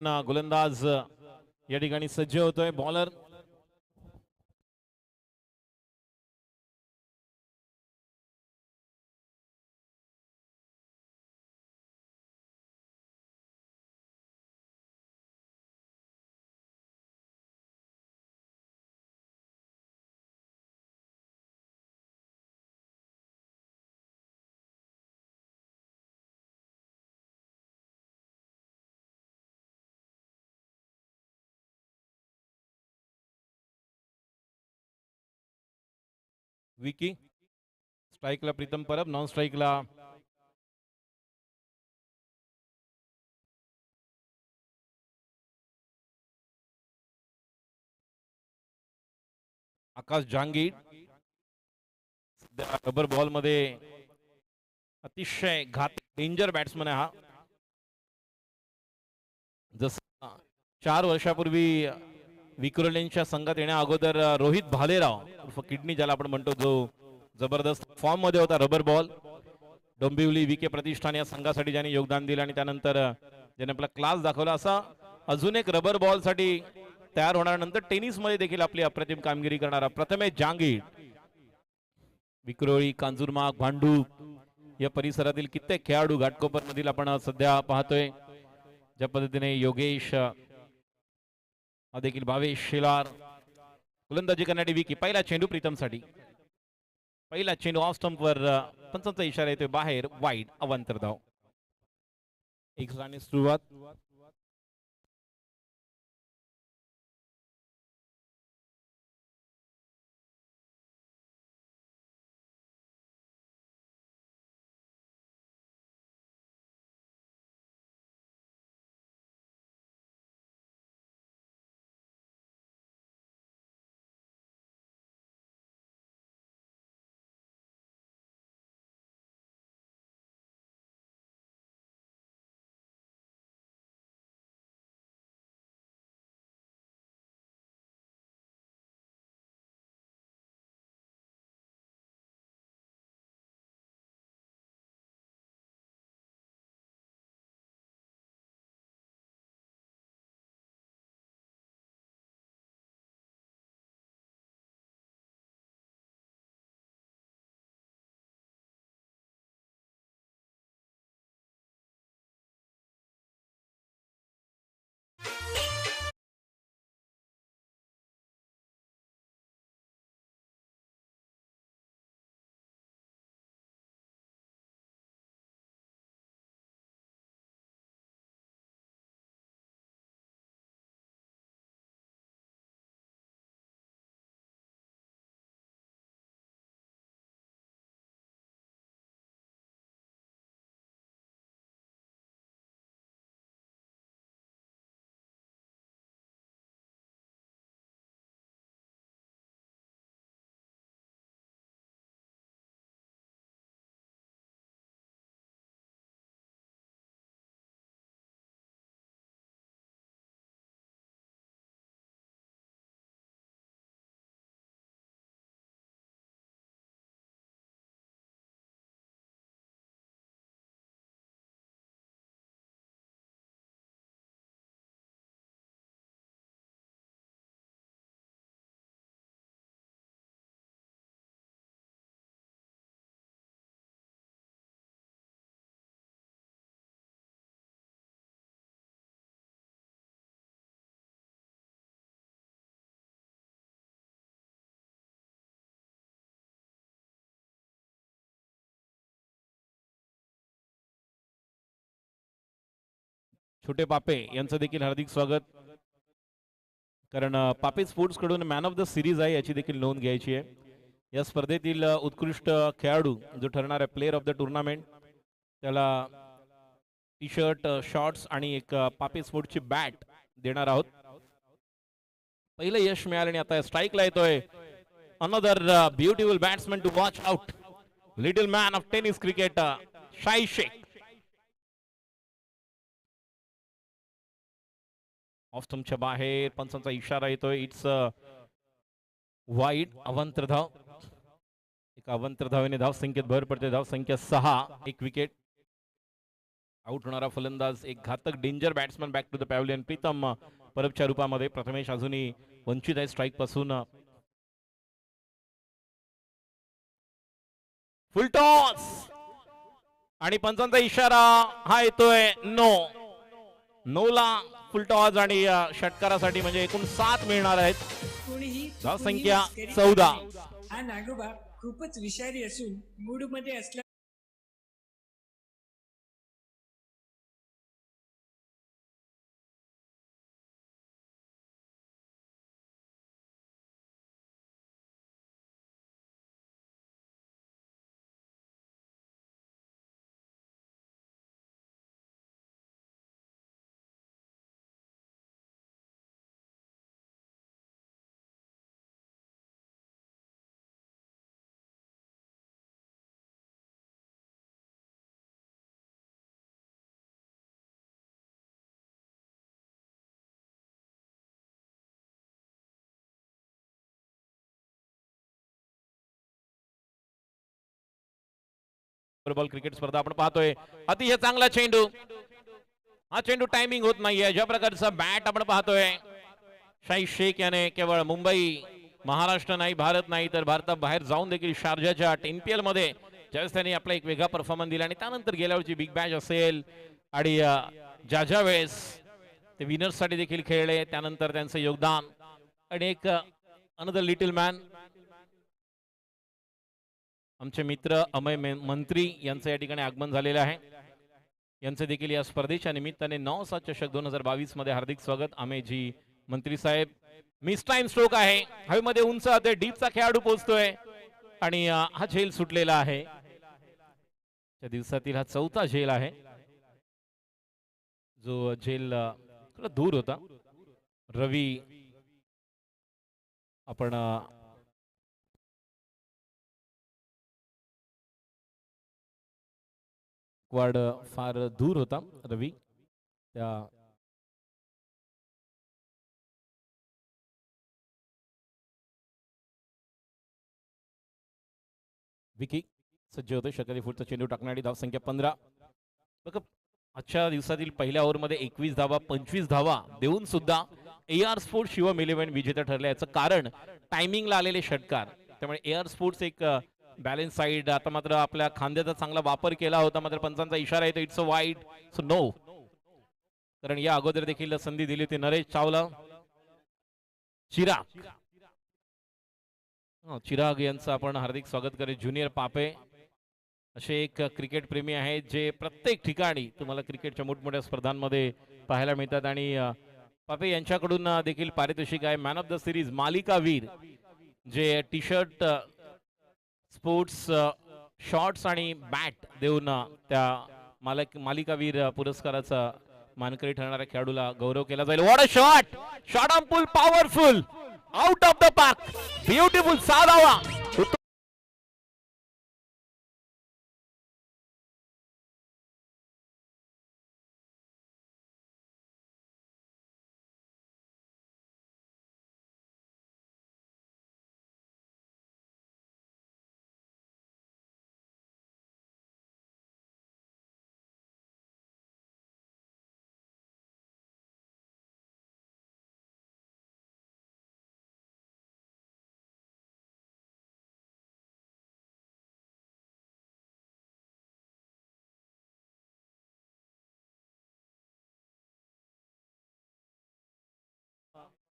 गोलंदाज या ठिकाणी सज्ज होतोय. बॉलर विकी, स्ट्राईकला प्रीतम परब, नॉन स्ट्राईकला आकाश जहांगीर. रबर बॉल मध्ये अतिशय घात डेंजर बॅट्समन आहे हा. जसं 4 वर्षापूर्वी विक्रोलेंच्या संघात येण्या अगोदर रोहित भालेराव उर्फ किडनी ज्याला आपण म्हणतो, जो जबरदस्त फॉर्म मध्ये होता. रबर बॉल, डोंबिवली विके प्रतिष्ठान या संघासाठी ज्यांनी योगदान दिलं आणि त्यानंतर ज्याने आपला क्लास दाखवला, असा अजून एक रबर बॉल साठी तयार होणार. नंतर टेनिस मध्ये देखील आपली अप्रतिम कामगिरी करणारा प्रथमेश जहांगीर. विक्रोळी, कांजूरमार्ग, भांडूप या परिसरातील कित्येक खेळाडू घाटकोपर मधील आपण सध्या पाहतोय. ज्या पद्धतीने योगेश देखील भावेश शेलार गोलंदाजी करणारी विकी. पहिला चेंडू प्रीतम साठी. पहिला चेंडू ऑफ स्टंप वर, पंचांचा इशारा येतोय बाहेर, वाईड, अवांतर धाव. एक रनाने सुरुवात. छोटे पापे यांचं देखील हार्दिक स्वागत. कारण पापे स्पोर्ट्स कडून मॅन ऑफ द सिरीज आहे याची देखील नोंद घ्यायची आहे. या स्पर्धेतील उत्कृष्ट खेळाडू जो ठरणार आहे प्लेअर ऑफ द टुर्नामेंट, त्याला टी शर्ट, शॉर्ट्स आणि एक पापे स्पोर्ट्सची बॅट देणार आहोत. पहिलं यश मिळालं आणि आता स्ट्राईकला येतोय another beautiful batsman to watch out. Little man of tennis cricket, Shahi Sheikh. Of स्टंपच्या बाहेर, पंचांचा इशारा येतोय. इट्स वाईड, अवांतर धाव. एका अवांतर धावेने धाव संख्येत भर पडते. धाव संख्या 6, एक विकेट. आउट होणारा फलंदाज एक घातक danger batsman back to the pavilion Pritam परबच्या रूपामध्ये. प्रथमेश अजूनही वंचित आहे स्ट्राईक पासून. फुल टॉस आणि पंचांचा इशारा हा येतोय नो. नोला फुल टॉस आणि षटकारासाठी म्हणजे एकूण 7 मिळणार आहेत. धावसंख्या 14. हा नागोबा खूपच विषारी असून मूड मध्ये असल्या बॉल क्रिकेट स्पर्धा आपण पाहतोय. अतिशय चांगला चेंडू. हा चेंडू टायमिंग होत नाहीये. ज्या प्रकारचा बॅट आपण पाहतोय शाहीद शेख याने केवळ मुंबई महाराष्ट्र नाही भारत नाही तर भारताबाहेर जाऊन देखील शारजाच्या टेनपीएल मध्ये ज्यावेळेस त्यांनी आपला एक वेगळा परफॉर्मन्स दिला आणि त्यानंतर गेल्या वर्षी बिग बॅश असेल आणि ज्या वेळेस ते विनर्स साठी देखील खेळले त्यानंतर त्यांचं योगदान आणि एक अनदर लिटिल मॅन आमचे मित्र अमय मंत्री यांचं या ठिकाणी आगमन झालेलं आहे. यांचे देखील या स्पर्धेच्या निमित्ताने 9/7 चषक 2022 मध्ये हार्दिक स्वागत. अमेयजी मंत्री साहेब. मिस टाइम स्ट्रोक आहे. हवेमध्ये उंच ते डीपचा खेळाडू पोहोचतोय आणि हा झेल सुटलेला आहे. त्या दिवसातील हा 4था झेल आहे. जो झेल थोडा दूर होता. रवी आपण वाड फार दूर होता रवी. त्या विकी सज्ज होते. शकली फुटचा चेंडू टाकणारी धावसंख्या 15. बघा आजच्या दिवसातील पहिल्या ओव्हरमध्ये 21 धावा 25 धावा देऊन सुद्धा AR स्पोर्ट्स शिवम 11 विजेता ठरले. याचं कारण टायमिंगला आलेले षटकार. त्यामुळे AR स्पोर्ट्स एक बॅलन्स साईड. आता मात्र आपल्या खांद्याचा चांगला वापर केला होता मात्र पंचांचा इशारा येतो it's a wide so no. कारण या अगोदर देखील संधी दिली होती नरेश चावला. चिराग यांचं आपण हार्दिक स्वागत करेल. ज्युनियर पापे असे एक क्रिकेट प्रेमी आहेत जे प्रत्येक ठिकाणी तुम्हाला क्रिकेटच्या मोठमोठ्या स्पर्धांमध्ये पाहायला मिळतात आणि पापे यांच्याकडून देखील पारितोषिक आहे. मॅन ऑफ द सिरीज मालिका वीर जे टी शर्ट स्पोर्ट्स शॉर्ट्स आणि बॅट देऊन त्या मालिकावीर पुरस्काराचा मानकरी ठरणाऱ्या खेळाडूला गौरव केला जाईल. What a shot. Shot on pull powerful out of the park. Beautiful 6 धावा.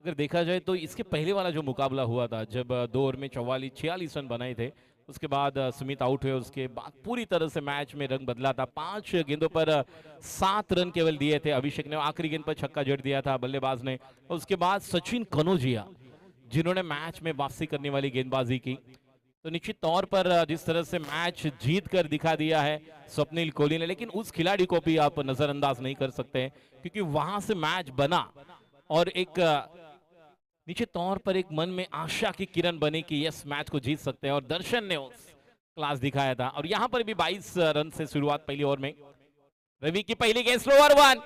अगर देखा जाए तो इसके पहले वाला जो मुकाबला हुआ था जब 2 ओवर में 44-46 रन बनाए थे उसके बाद सुमित आउट हुए. उसके बाद पूरी तरह से मैच में रंग बदला था. 5 गेंदों पर 7 रन केवल दिए थे. अभिषेक ने आखिरी गेंद पर छक्का जड़ दिया था बल्लेबाज ने. और उसके बाद सचिन कनौजिया जिन्होंने मैच में वापसी करने वाली गेंदबाजी की. तो निश्चित तौर पर जिस तरह से मैच जीत कर दिखा दिया है स्वप्निल कोहली ने, लेकिन उस खिलाड़ी को भी आप नजरअंदाज नहीं कर सकते क्योंकि वहां से मैच बना और एक निश्चित तौर पर एक मन में आशा की किरण बनी कि यस मैच को जीत सकते हैं और दर्शन ने उस क्लास दिखाया था. और यहां पर भी 22 रन से शुरुआत पहली ओवर में. रवि की पहली गेंद स्लोअर वन.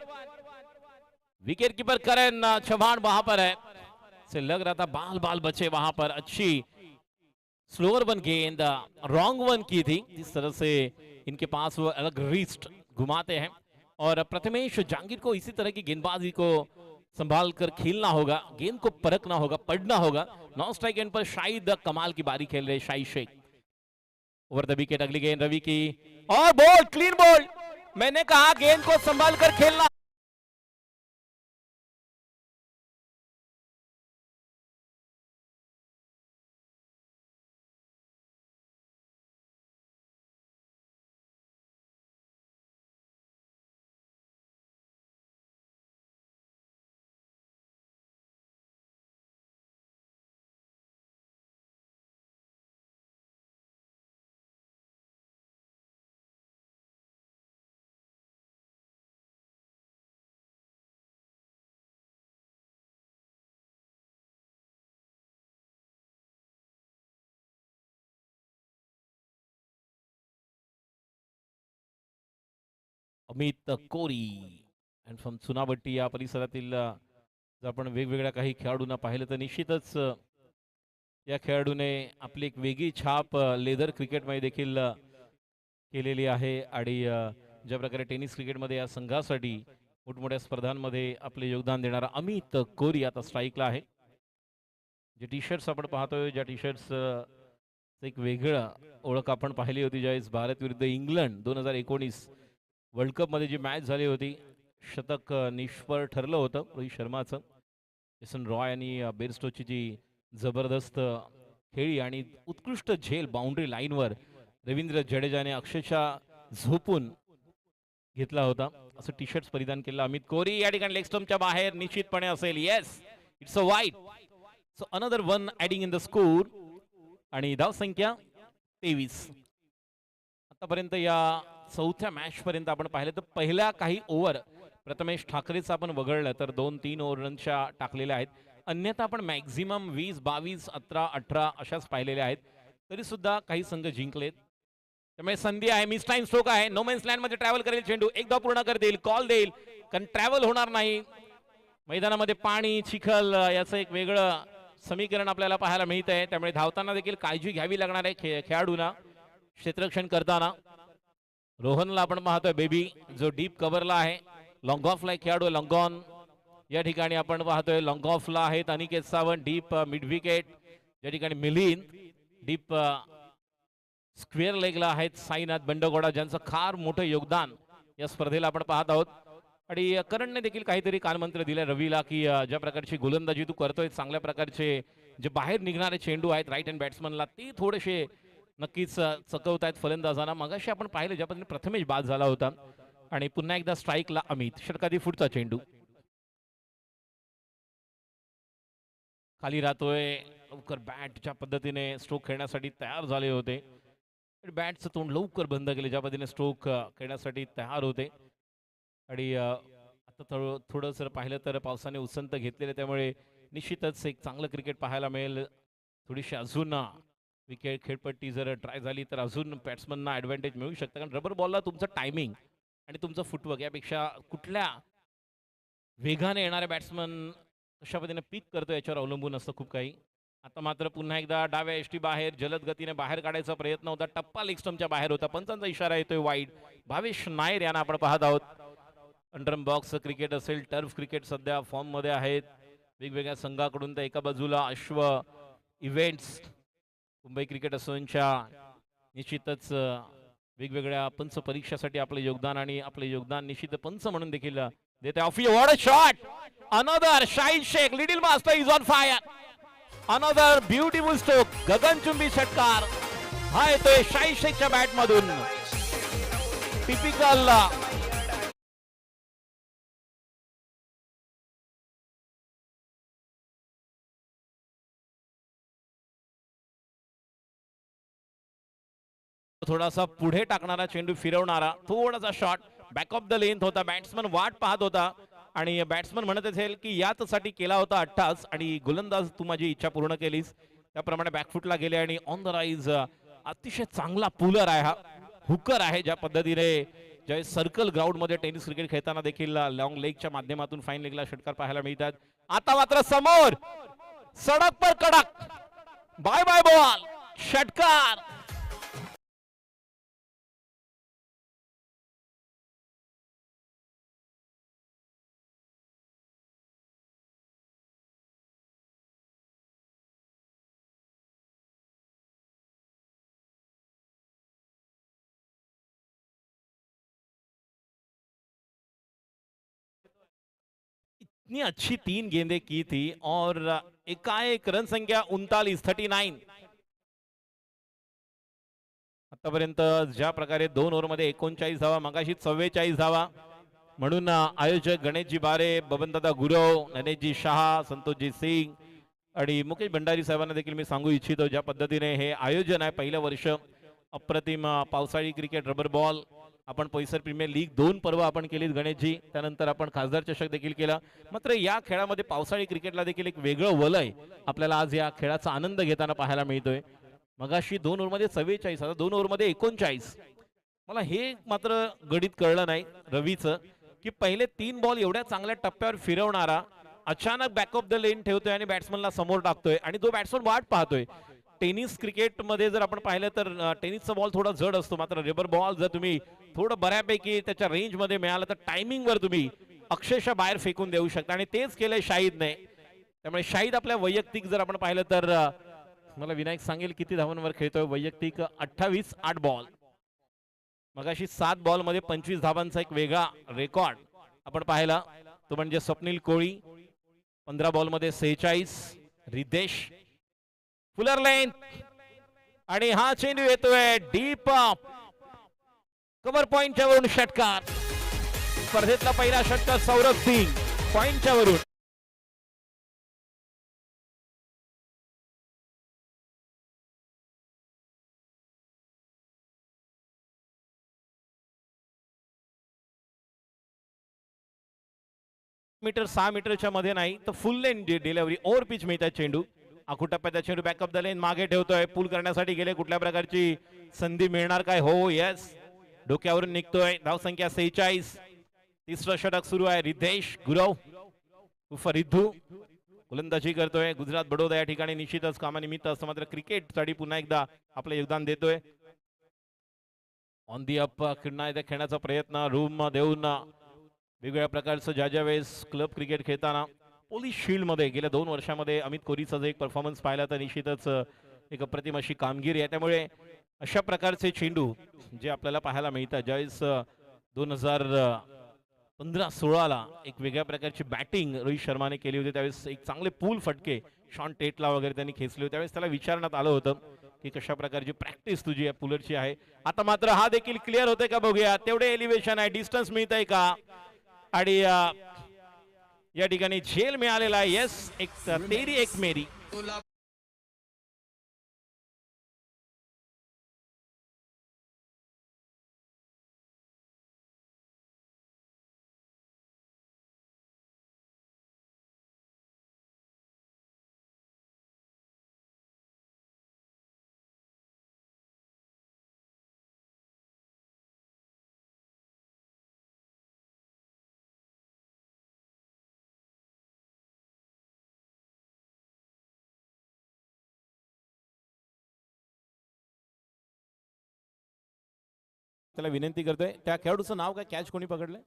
विकेट कीपर करण चौहान वहां पर है. से लग रहा था बाल बाल बचे वहां पर. अच्छी स्लोअर वन गेंद रॉन्ग वन की थी. जिस तरह से इनके पास वो अलग रिस्ट घुमाते हैं और प्रथमेश जहांगीर को इसी तरह की गेंदबाजी को संभाल कर खेलना होगा, गेंद को परखना होगा, पढ़ना होगा। नॉन स्ट्राइक एंड पर शाहिद कमाल की बारी खेल रहे Shahid Sheikh. Over the wicket अगली गेंद रवि की और बॉल, क्लीन बॉल। मैंने कहा गेंद को संभाल कर खेलना। अमित कोरी अँड फ्रॉम चुनाभट्टी या परिसरातील जर आपण वेगवेगळ्या काही खेळाडूंना पाहिलं तर निश्चितच या खेळाडूने आपली एक वेगळी छाप लेदर क्रिकेटमध्ये देखील केलेली आहे आणि ज्या प्रकारे टेनिस क्रिकेटमध्ये या संघासाठी मोठमोठ्या स्पर्धांमध्ये आपले योगदान देणारा अमित कोरी आता स्ट्राईकला आहे। जे टी शर्ट्स आपण पाहतोय, ज्या टी शर्ट्स एक वेगळं ओळख आपण पाहिली होती ज्यावेळेस भारत विरुद्ध इंग्लंड 2019 वर्ल्ड कप मध्ये जी मॅच झाली होती, शतक निष्फळ ठरलं होतं रोहित शर्माचं। जेसन रॉय आणि बेरस्टोची जी जबरदस्त खेळी आणि उत्कृष्ट झेल बाउंड्री लाईनवर रवींद्र जडेजाने अक्षरशः झोपून घेतला होता, असं टी शर्ट्स परिधान केलं अमित कोरी। या ठिकाणी लेग स्टंपच्या बाहेर निश्चितपणे असेल, yes it's a wide. So another one adding in the score आणि धाव संख्या 23। आतापर्यंत या चौथ्या मॅच पर्यंत आपण पाहिलं तर पहिल्या काही ओव्हर प्रथमेश ठाकरेचं आपण वगळलं तर 2-3 ओव्हरच्या टाकलेल्या आहेत, अन्यथा आपण मॅक्झिमम 20, 22, 17, 18 अशाच पाहिलेल्या आहेत, तरी सुद्धा काही संघ जिंकलेत। त्यामुळे संधी आहे, मिस टाइम स्ट्रोक आहे, नो मेन्स लँड मध्ये ट्रॅव्हल करेल चेंडू, एक धाव पूर्ण करतील, कॉल देईल, कारण ट्रॅव्हल होणार नाही। मैदानामध्ये पाणी चिखल याचं एक वेगळं समीकरण आपल्याला पाहायला मिळत आहे, त्यामुळे धावताना देखील काळजी घ्यावी लागणार आहे खेळाडूंना क्षेत्ररक्षण करताना। रोहनला आपण पाहतोय बेबी जो डीप कव्हरला आहे, लॉंग ऑफला खेळाडू लॉंग ऑन या ठिकाणी आपण पाहतोय लॉंग ऑफला आहेत Aniket Sawant, deep mid wicket या ठिकाणी मिलिंद, डीप स्क्वेअर लेगला आहेत साईनाथ बंडगोडा ज्यांचं फार मोठं योगदान या स्पर्धेला आपण पाहत आहोत। आणि करणने देखील काहीतरी कानमंत्र दिले रवीला की ज्या प्रकारची गोलंदाजी तू करतोय, चांगल्या प्रकारचे जे बाहेर निघणारे चेंडू आहेत राईट हँड बॅट्समनला ते थोडेसे नक्कीच चकवत आहेत फलंदाजांना। मगाशी आपण पाहिलं ज्या पद्धतीने प्रथमेश बाद झाला होता आणि पुन्हा एकदा स्ट्राईकला अमित, षटकाधी पुढचा चेंडू खाली राहतोय, लवकर बॅटच्या पद्धतीने स्ट्रोक खेळण्यासाठी तयार झाले होते, बॅटचं तोंड लवकर बंद केले ज्या पद्धतीने स्ट्रोक खेळण्यासाठी तयार होते। आणि आता थोडं जर पाहिलं तर पावसाने उसंत घेतलेले, त्यामुळे निश्चितच एक चांगलं क्रिकेट पाहायला मिळेल। थोडीशी अजून विकेट खेळपट्टी जर ट्राय झाली तर अजून बॅट्समनना ॲडव्हान्टेज मिळू शकतं, कारण रबर बॉलला तुमचं टायमिंग आणि तुमचं फुटवर्क यापेक्षा कुठल्या वेगाने येणारे बॅट्समन कशा पद्धतीने पिक करतो याच्यावर अवलंबून असतं खूप काही। आता मात्र पुन्हा एकदा डाव्या एष्टी बाहेर जलद गतीने बाहेर काढायचा प्रयत्न होता, टप्पा लेग स्टंपच्या बाहेर होता, पंचांचा इशारा येतोय वाईड। भावेश नायर यांना आपण पाहत आहोत। अंडरम बॉक्स क्रिकेट असेल, टर्फ क्रिकेट सध्या फॉर्म मध्ये आहेत वेगवेगळ्या संघाकडून। तर एका बाजूला अश्व इव्हेंट्स मुंबई क्रिकेट असोसिएशनच्या निश्चितच वेगवेगळ्या पंच परीक्षासाठी आपले योगदान आणि आपले योगदान निश्चित पंच म्हणून देखील देते। Off what a shot, another Shahid Sheikh little master is on fire, another beautiful stroke, गगनचुंबी षटकार हा येतोय शाहिद शेखच्या बॅट मधून। टिपिकल थोडासा पुढे टाकणारा चेंडू फिरवणारा थोडासा shot back of the length होता, बॅट्समन वाट पाहत होता आणि बॅट्समन म्हणत असेल की याचसाठी केला होता 88 आणि गोलंदाज तू माझी इच्छा पूर्ण केलीस, त्याप्रमाणे बॅकफुटला गेले आणि ऑन द राईज अतिशय चांगला पुलर आहे हा, हुकर आहे ज्या पद्धतीने ज्या सर्कल ग्राउंड मध्ये टेनिस क्रिकेट खेळताना देखील लॉंग लेगच्या माध्यमातून फाईन लेगला षटकार पाहायला मिळतात। आता मात्र समोर सडक पर कडक बाय बाय बॉल षटकार। इतनी अच्छी 3 गेंदें की थी और एकाएक रन संख्या 39 आतापर्यंत ज्या प्रकारे 2 ओव्हरमध्ये 39 धावा, मगाशी 44 धावा, म्हणून आयोजक गणेशजी बारे, बबनदादा गुरव, नरेशजी शहा, संतोषजी सिंग आणि मुकेश भंडारी साहेबांना देखील मी सांगू इच्छितो, ज्या पद्धतीने हे आयोजन आहे, पहिलं वर्ष अप्रतिम पावसाळी क्रिकेट रबर बॉल, आपण पैसर प्रीमियर लीग 2 पर्व आपण केलीत गणेशजी, त्यानंतर आपण खासदार चषक देखील केला. मात्र या खेळामध्ये पावसाळी क्रिकेटला देखील एक वेगळं वलय आपल्याला आज या खेळाचा आनंद घेताना पाहायला मिळतोय. मगाशी 2 ओव्हरमध्ये 44, आता 2 ओव्हरमध्ये 39. मला हे मात्र गणित कळलं नाही रवीचं, की पहिले 3 बॉल एवढ्या चांगल्या टप्प्यावर फिरवणारा अचानक बॅक ऑफ द लेन ठेवतोय आणि बॅट्समनला समोर टाकतोय आणि तो बॅट्समन वाट पाहतोय. टेनिस क्रिकेटमध्ये जर आपण पाहिलं तर टेनिसचा बॉल थोडा जड असतो, मात्र रबर बॉल जर तुम्ही थोडं बऱ्यापैकी त्याच्या रेंजमध्ये मिळालं तर टायमिंगवर तुम्ही अक्षरशः बाहेर फेकून देऊ शकता आणि तेच केलंय शाहिदने. त्यामुळे शाहिद आपल्या वैयक्तिक जर आपण पाहिलं तर मला विनायक सांगेल किती धावांवर खेळतोय वैयक्तिक 28 8 बॉल. मगाशी 7 बॉलमध्ये 25 धावांचा एक वेगळा रेकॉर्ड आपण पाहिला, तो म्हणजे स्वप्नील कोळी. 15 बॉलमध्ये 46. रिदेश फुलर लेन आणि हा चेंडू येतोय डीप कव्हर पॉइंटच्या वरून षटकार. स्पर्धेतला पहिला षटकार सौरभ सिंग पॉइंटच्या वरून. मीटर 6 मीटरच्या मध्ये नाही तर फुल लेन डिलिव्हरी ओव्हर पिच मिळतात चेंडू. आखू टप्प्यात चेंडू बॅकअप द लेन मागे ठेवतोय, पूल करण्यासाठी गेले, कुठल्या प्रकारची संधी मिळणार काय? हो यस, डोक्यावरून निघतोय. धावसंख्या 46. तिसरं षटक सुरू आहे. रिद्धेश गुरव उर्फ रिद्धू गोलंदाजी करतोय. गुजरात बडोदा या ठिकाणी निश्चितच कामानिमित्त असं, मात्र क्रिकेटसाठी पुन्हा एकदा आपलं योगदान देतोय. ऑन दी अप खेळण्याचा प्रयत्न रूम देऊन वेगवेगळ्या प्रकारचं ज्या वेळेस क्लब क्रिकेट खेळताना पोलीस शील्ड मध्ये गेल्या 2 वर्षामध्ये अमित कोहलीचा जर एक परफॉर्मन्स पाहिला तर निश्चितच एक अप्रतिम अशी कामगिरी आहे. त्यामुळे अशा प्रकारचे चेंडू जे आपल्याला पाहायला मिळतात, ज्यावेळेस 2015-16ला एक वेगळ्या प्रकारची बॅटिंग रोहित शर्माने केली होती, त्यावेळेस एक चांगले पूल फटके शॉन टेटला वगैरे त्यांनी खेचले होते. त्यावेळेस त्याला विचारण्यात आलं होतं की कशा प्रकारची प्रॅक्टिस तुझी या पुलरची आहे. आता मात्र हा देखील क्लिअर होते का बघूया, तेवढे एलिव्हेशन आहे, डिस्टन्स मिळतंय का आणि या ठिकाणी झेल मिळालेला आहे. येस, एक तेरी एक मेरी. त्याला विनंती करतोय, त्या खेळाडूचं नाव काय, कॅच कोणी पकडलंय?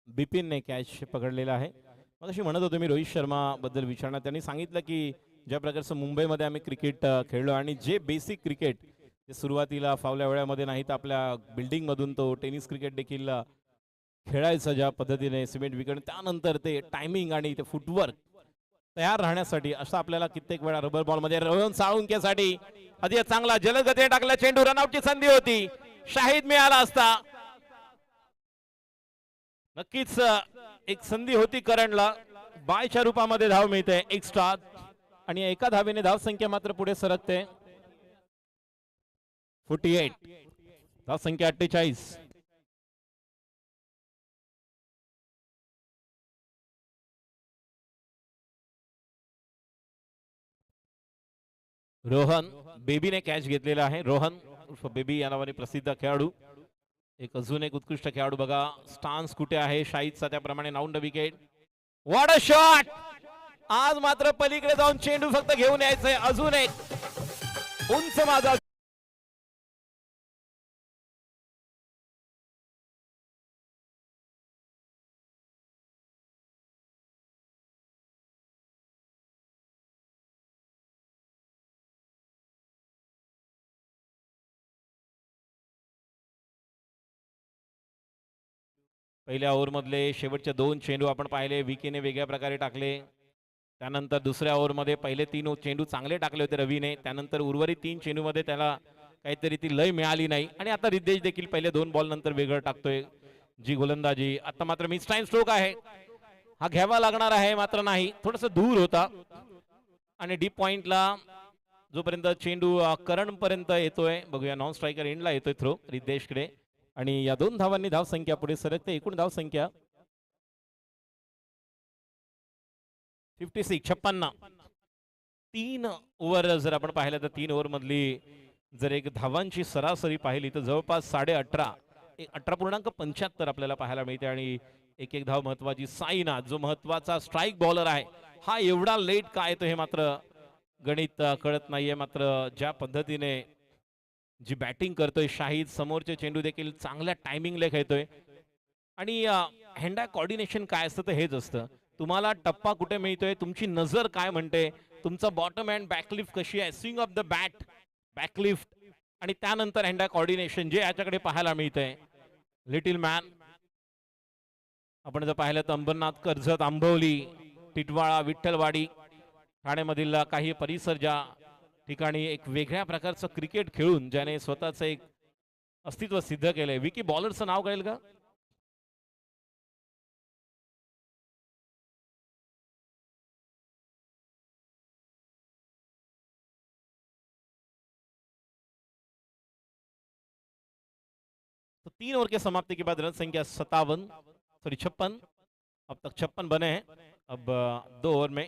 बिपिनने कॅच पकडलेला आहे. मग अशी म्हणत होतो मी रोहित शर्मा बद्दल विचारणार, त्यांनी सांगितलं की ज्या प्रकारचं मुंबईमध्ये आम्ही क्रिकेट खेळलो आणि जे बेसिक क्रिकेट जे सुरुवातीला फावल्या वेळामध्ये नाही तर आपल्या बिल्डिंग मधून तो टेनिस क्रिकेट देखील खेळायचं, ज्या पद्धतीने सिमेंट विकेट, त्यानंतर ते टायमिंग आणि ते फुटवर्क तयार राहण्यासाठी असं आपल्याला कित्येक वेळा रबर बॉल मध्ये रोहन साळुंकेसाठी अति चांगला जलदगतीने टाकला चेंडू, रनआउटची संधी होती, शाहिद मिळाला असता. नक्कीच एक संधी होती करणला, बायच्या रूपामध्ये धाव मिळते एक्स्ट्रा आणि एका धावेने धाव संख्या मात्र पुढे सरकते. 48, धाव संख्या 48. रोहन बेबीने कॅच घेतलेला आहे. रोहन उर्फ बेबी या नावाने प्रसिद्ध खेळाडू, एक अजून एक उत्कृष्ट खेळाडू. बघा स्टान्स कुठे आहे शाहिदचा, त्याप्रमाणे नाऊंड विकेट. What a shot! आज मात्र पलीकडे जाऊन चेंडू फक्त घेऊन यायचंय. अजून एक उंच माझा पहिल्या ओव्हरमधले शेवटचे 2 चेंडू आपण पाहिले, विकीने वेगळ्या प्रकारे टाकले. त्यानंतर दुसऱ्या ओव्हरमध्ये पहिले 3 चेंडू चांगले टाकले होते रवीने. त्यानंतर उर्वरित 3 चेंडूमध्ये त्याला काहीतरी ती लय मिळाली नाही. आणि आता रिद्धेश देखील पहिले 2 बॉल नंतर वेगळं टाकतोय जी गोलंदाजी. आता मात्र मिस टाइम स्ट्रोक आहे, हा घ्यावा लागणार आहे, मात्र नाही, थोडस दूर होता. आणि डीप पॉइंटला जोपर्यंत चेंडू करण पर्यंत येतोय, बघूया नॉन स्ट्रायकर एंडला येतोय थ्रो रिद्धेशकडे. आणि या 2 धावांनी धावसंख्या पुढे सरकते. एकूण धावसंख्या 56. 3 ओव्हर जर आपण पाहिलं तर 3 ओव्हर मधली जर एक धावांची सरासरी पाहिली तर जवळपास 18.5 18.75 आपल्याला पाहायला मिळते. आणि एक धाव महत्वाची. साईनाथ जो महत्वाचा स्ट्राईक बॉलर आहे, हा एवढा लेट का येतो हे मात्र गणित कळत नाहीये. मात्र ज्या पद्धतीने जी बॅटिंग करतोय शाहिद, समोरचे चेंडू देखील चांगल्या टायमिंगला खेळतोय. आणि हँड आय कोऑर्डिनेशन काय असतं तर हेच असतं, तुम्हाला टप्पा कुठे मिळतोय, तुमची नजर काय म्हणते, तुमचा बॉटम हँड बॅकलिफ्ट कशी आहे, स्विंग ऑफ द बॅट बॅकलिफ्ट, आणि त्यानंतर हँड आय कोऑर्डिनेशन जे याच्याकडे पाहायला मिळतंय. लिटिल मॅन आपण जर पाहिलं तर अंबरनाथ, कर्जत, आंबवली, टिटवाळा, विठ्ठलवाडी, ठाण्यामधील काही परिसर ज्या ठिकाणी एक वेगळ्या प्रकारचं क्रिकेट खेळून ज्याने स्वतःचं एक अस्तित्व सिद्ध केलंय. विकी बॉलरचं नाव कळेल का? तो 3 ओवर के समाप्ति के बाद रन संख्या 57 सॉरी 56, अब तक 56 बने हैं. अब 2 ओवर में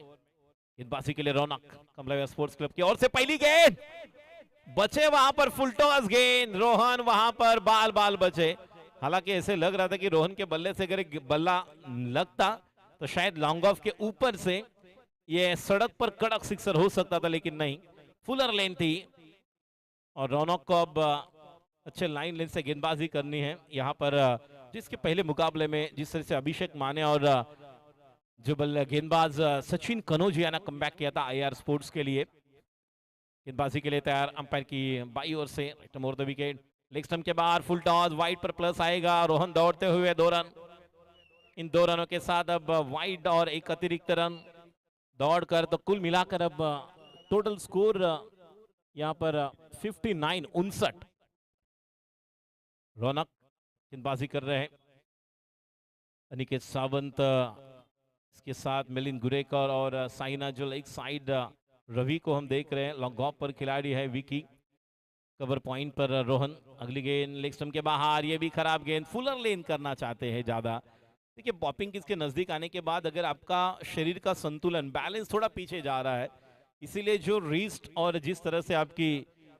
गेंदबाजी के लिए रौनक कमला स्पोर्ट्स क्लब की ओर से पहली गेंद बचे, वहां पर फुल टॉस गेंद, रोहन वहां पर बाल बाल बचे. हालांकि ऐसे लग रहा था कि रोहन के बल्ले से अगर बल्ला लगता तो शायद लॉन्ग ऑफ के ऊपर से ये सड़क पर कड़क सिक्सर हो सकता था, लेकिन नहीं, फुलर लेन थी. और रौनक को अब अच्छे लाइन लेन से गेंदबाजी करनी है यहाँ पर. जिसके पहले मुकाबले में जिस तरह से अभिषेक माने और जो गेंदबाज सचिन कनौजिया ने कमबैक किया था आईआर स्पोर्ट्स के लिए, गेंदबाजी के लिए तैयार. अंपायर की बाई ओर से right more the wicket, leg stump के बाहर, फुल टॉस, वाइड पर प्लस आएगा. रोहन दौड़ते हुए 2 रन. इन 2 रनों के साथ अब वाइड और एक अतिरिक्त रन दौड़कर तो कुल मिलाकर अब टोटल स्कोर यहाँ पर 59. रौनक गेंदबाजी कर रहे हैं. अनिकेत सावंत, इसके साथ मिलिंद गुरेकर और साइना जो एक साइड रवि को हम देख रहे हैं. लॉन्ग ऑफ पर खिलाड़ी है विकी, कवर पॉइंट पर रोहन. अगली गेंद लेग स्टंप के बाहर, ये भी खराब गेंद, फुलर लेन करना चाहते हैं ज्यादा. देखिए पॉपिंग किसके नजदीक आने के बाद अगर आपका शरीर का संतुलन बैलेंस थोड़ा पीछे जा रहा है, इसीलिए जो रिस्ट और जिस तरह से आपकी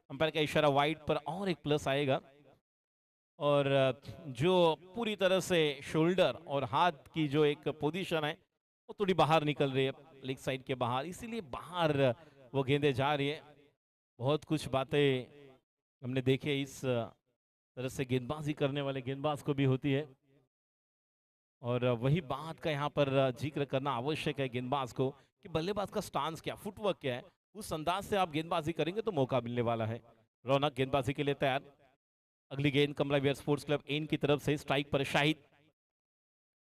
अंपायर का इशारा वाइड पर और एक प्लस आएगा, और जो पूरी तरह से शोल्डर और हाथ की जो एक पोजीशन है वो थोड़ी बाहर निकल रही है लेग साइड के बाहर, इसीलिए बाहर वो गेंदें जा रही है. बहुत कुछ बातें हमने देखी इस तरह से गेंदबाजी करने वाले गेंदबाज को भी होती है, और वही बात का यहाँ पर जिक्र करना आवश्यक है गेंदबाज को कि बल्लेबाज का स्टांस क्या, फुटवर्क क्या है, उस अंदाज से आप गेंदबाजी करेंगे तो मौका मिलने वाला है. रौनक गेंदबाजी के लिए तैयार. अगली गेंद कमला विहार स्पोर्ट्स क्लब एन की तरफ से स्ट्राइक पर शाहिद.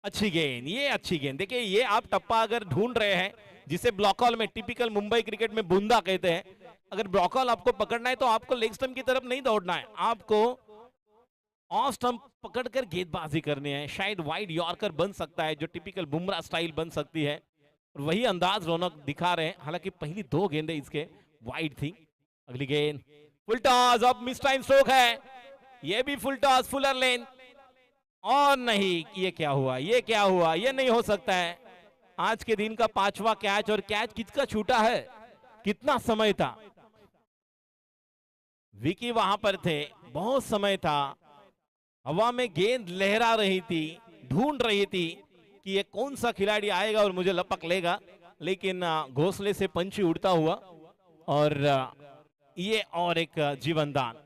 अच्छी गेंद, ये अच्छी गेंद. देखिए ये आप टप्पा अगर ढूंढ रहे हैं जिसे ब्लॉकऑल में टिपिकल मुंबई क्रिकेट में बूंदा कहते हैं, अगर ब्लॉकऑल आपको पकड़ना है तो आपको लेग स्टंप की तरफ नहीं दौड़ना है, आपको ऑफ स्टंप पकड़कर गेंदबाजी करनी है. शायद वाइड यॉर्कर बन सकता है जो टिपिकल बुमराह स्टाइल बन सकती है, और वही अंदाज रौनक दिखा रहे हैं. हालांकि पहली 2 गेंदें इसके वाइड थी. अगली गेंद फुल टॉस, अब मिस टाइम स्ट्रोक है, ये भी फुल टॉस, फुलर लेन, और नहीं. ये क्या हुआ, ये क्या हुआ, ये नहीं हो सकता है. आज के दिन का 5वां कैच, और कैच किसका छूटा है, कितना समय था. विकी वहां पर थे, बहुत समय था, हवा में गेंद लहरा रही थी, ढूंढ रही थी कि ये कौन सा खिलाड़ी आएगा और मुझे लपक लेगा, लेकिन घोंसले से पंछी उड़ता हुआ, और ये और एक जीवनदान.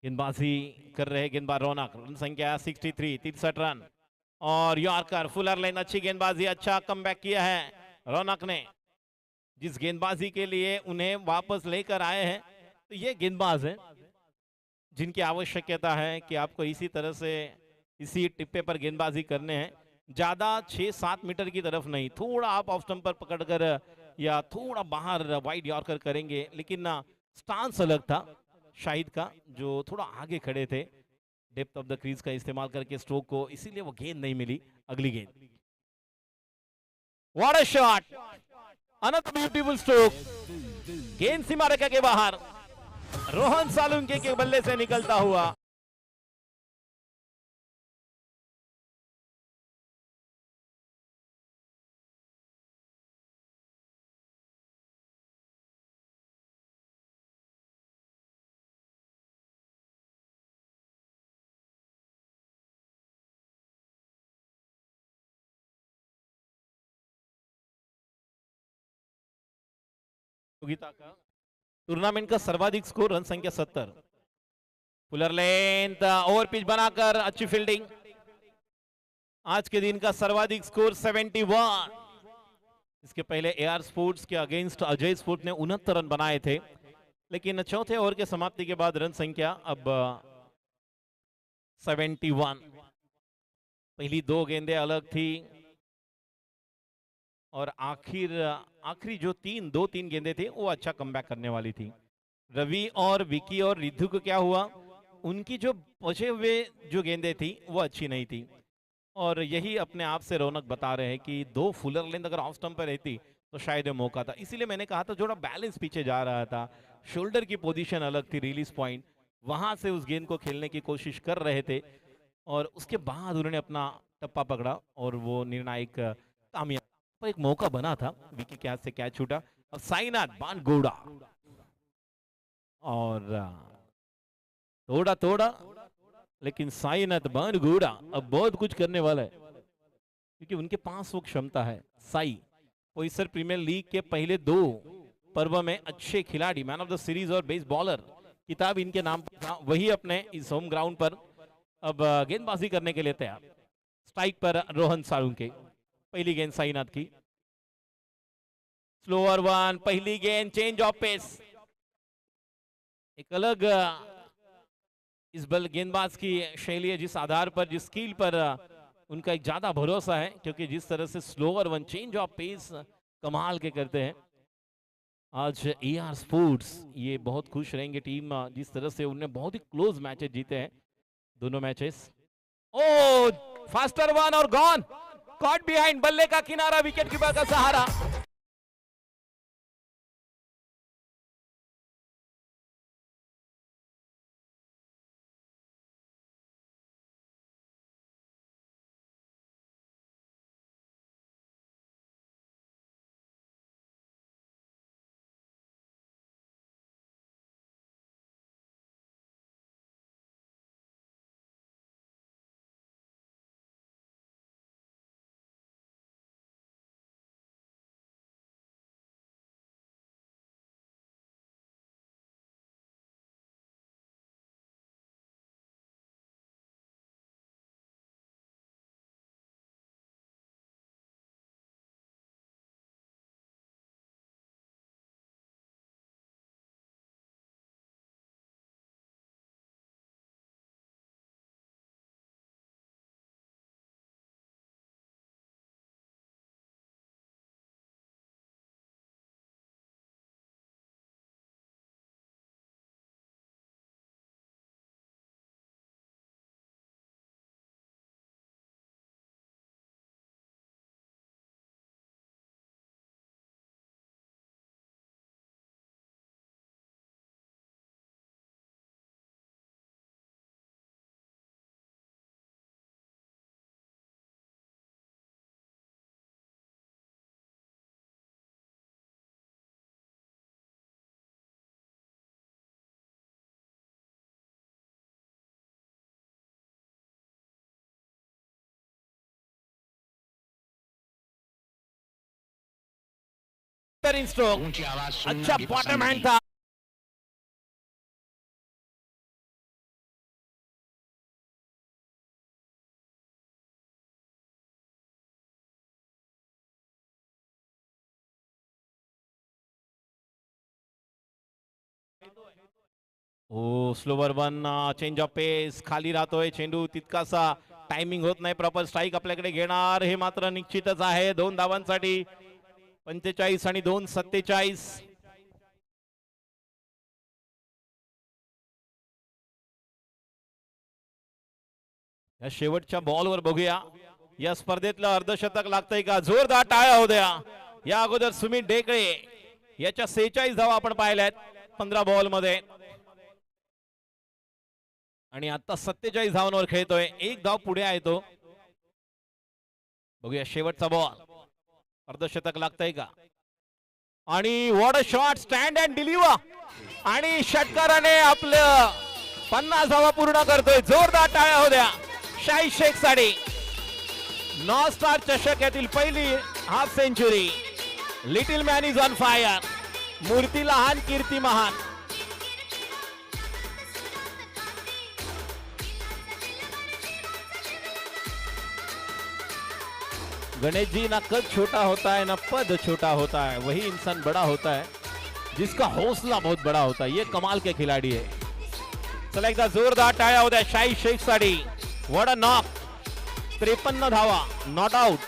गेंदबाजी कर रहे गेंदबाज रौनक. रन संख्या 63, 63 रन, और यॉर्कर, फुलर लाइन, अच्छी गेंदबाजी, अच्छा कमबैक किया है रौनक ने. जिस गेंदबाजी के लिए उन्हें वापस लेकर आए हैं, तो ये गेंदबाज है जिनकी आवश्यकता है कि आपको इसी तरह से इसी टिप्पे पर गेंदबाजी करने हैं, ज्यादा 6-7 मीटर की तरफ नहीं, थोड़ा आप ऑफ स्टंप पर पकड़कर या थोड़ा बाहर वाइड यॉर्कर करेंगे, लेकिन स्टांस अलग था शाहिद का, जो थोड़ा आगे खड़े थे डेप्थ ऑफ द क्रीज का इस्तेमाल करके स्ट्रोक को, इसीलिए वो गेंद नहीं मिली। अगली गेंद, what a shot, another beautiful stroke, गेंद सीमा रेखा के बाहर, रोहन सालुंके के बल्ले से निकलता हुआ। टूर्नामेंट का सर्वाधिक स्कोर, रन संख्या 70। पुलर लेंथ, ओवर पिच बनाकर अच्छी फील्डिंग, आज के दिन का सर्वाधिक स्कोर 71। इसके पहले एआर स्पोर्ट्स के अगेंस्ट अजय स्पोर्ट ने 69 रन बनाए थे, लेकिन चौथे ओवर के समाप्ति के बाद रन संख्या अब 71। पहली दो गेंदें अलग थी और आखिरी जो दो तीन गेंदें थी वो अच्छा कमबैक करने वाली थी। रवि और विकी और रिद्धु को क्या हुआ, उनकी जो बचे हुए जो गेंदें थी वो अच्छी नहीं थी, और यही अपने आप से रौनक बता रहे हैं कि दो फुलर लेंथ अगर ऑफ स्टंप पर रहती तो शायद ये मौका था। इसीलिए मैंने कहा था थोड़ा बैलेंस पीछे जा रहा था, शोल्डर की पोजीशन अलग थी, रिलीज पॉइंट वहां से उस गेंद को खेलने की कोशिश कर रहे थे, और उसके बाद उन्होंने अपना टप्पा पकड़ा और वो निर्णायक कामयाब पर एक मौका बना था, विकी के हाथ से कैच छूटा। और साईनाथ बानगोड़ा और तोड़ा तोड़ा, लेकिन साईनाथ बानगोड़ा अब बहुत कुछ करने वाला है, क्योंकि उनके पास वो क्षमता है। साई पोइसर प्रीमियर लीग के पहले 2 पर्व में अच्छे खिलाड़ी, मैन ऑफ द सीरीज और बेस बॉलर किताब इनके नाम पर था, वही अपने इस होम ग्राउंड पर अब गेंदबाजी करने के लिए तैयार। स्ट्राइक पर रोहन सालुंके, पहली गेंद साईनाथ की, स्लोअर वन, पहली गेंद चेंज ऑफ पेस। एक अलग इस बल गेंदबाज की शैली है, जिस आधार पर, जिस स्किल पर उनका एक ज्यादा भरोसा है, क्योंकि जिस तरह से स्लोअर वन चेंज ऑफ पेस कमाल के करते हैं। आज एआर स्पोर्ट्स ये बहुत खुश रहेंगे टीम, जिस तरह से उन्होंने बहुत ही क्लोज मैचेस जीते हैं, दोनों मैचेस। ओ फास्टर वन और गॉन, कॉट बिहाइंड, बल्ले का किनारा, विकेट कीपर का सहारा। स्ट्रोक, अच्छा बॉटम हैंड था। ओ स्लोवर वन, चेंज ऑफ पेस, खाली राहतोय चेंडू, तितकासा टायमिंग होत नाही प्रॉपर. स्ट्राईक आपल्याकडे घेणार हे मात्र निश्चितच आहे. 2 धावांसाठी 45 आणि 2 47. या शेवटच्या बॉलवर बघूया या स्पर्धेतलं अर्धशतक लागतंय का. जोरदार टाळ्या होऊ द्या. या अगोदर सुमित ढेकळे याच्या 46 धावा आपण पाहिल्यात 15 बॉल मध्ये आणि आता 47 धावांवर खेळतोय. 1 धाव पुढे आहे तो. बघूया शेवटचा बॉल अर्धशतक लागतंय का. आणि what a shot. Stand and deliver आणि षटकाराने आपलं 50 धावा पूर्ण करतोय. जोरदार टाळ्या हो द्या शाहीद शेख साठी. नॉ स्टार चषक यातील पहिली half century. Little man is on fire. मूर्ती लहान कीर्ती महान. गणेश जी ना कद छोटा होता है ना पद छोटा होता है, वही इंसान बड़ा होता है जिसका हौसला बहुत बड़ा होता है. ये कमाल के खिलाड़ी है. चला एकदा जोरदार टाळ्या होत्या शाहीद शेख साठी. What a knock. 53 धावा नॉट आउट.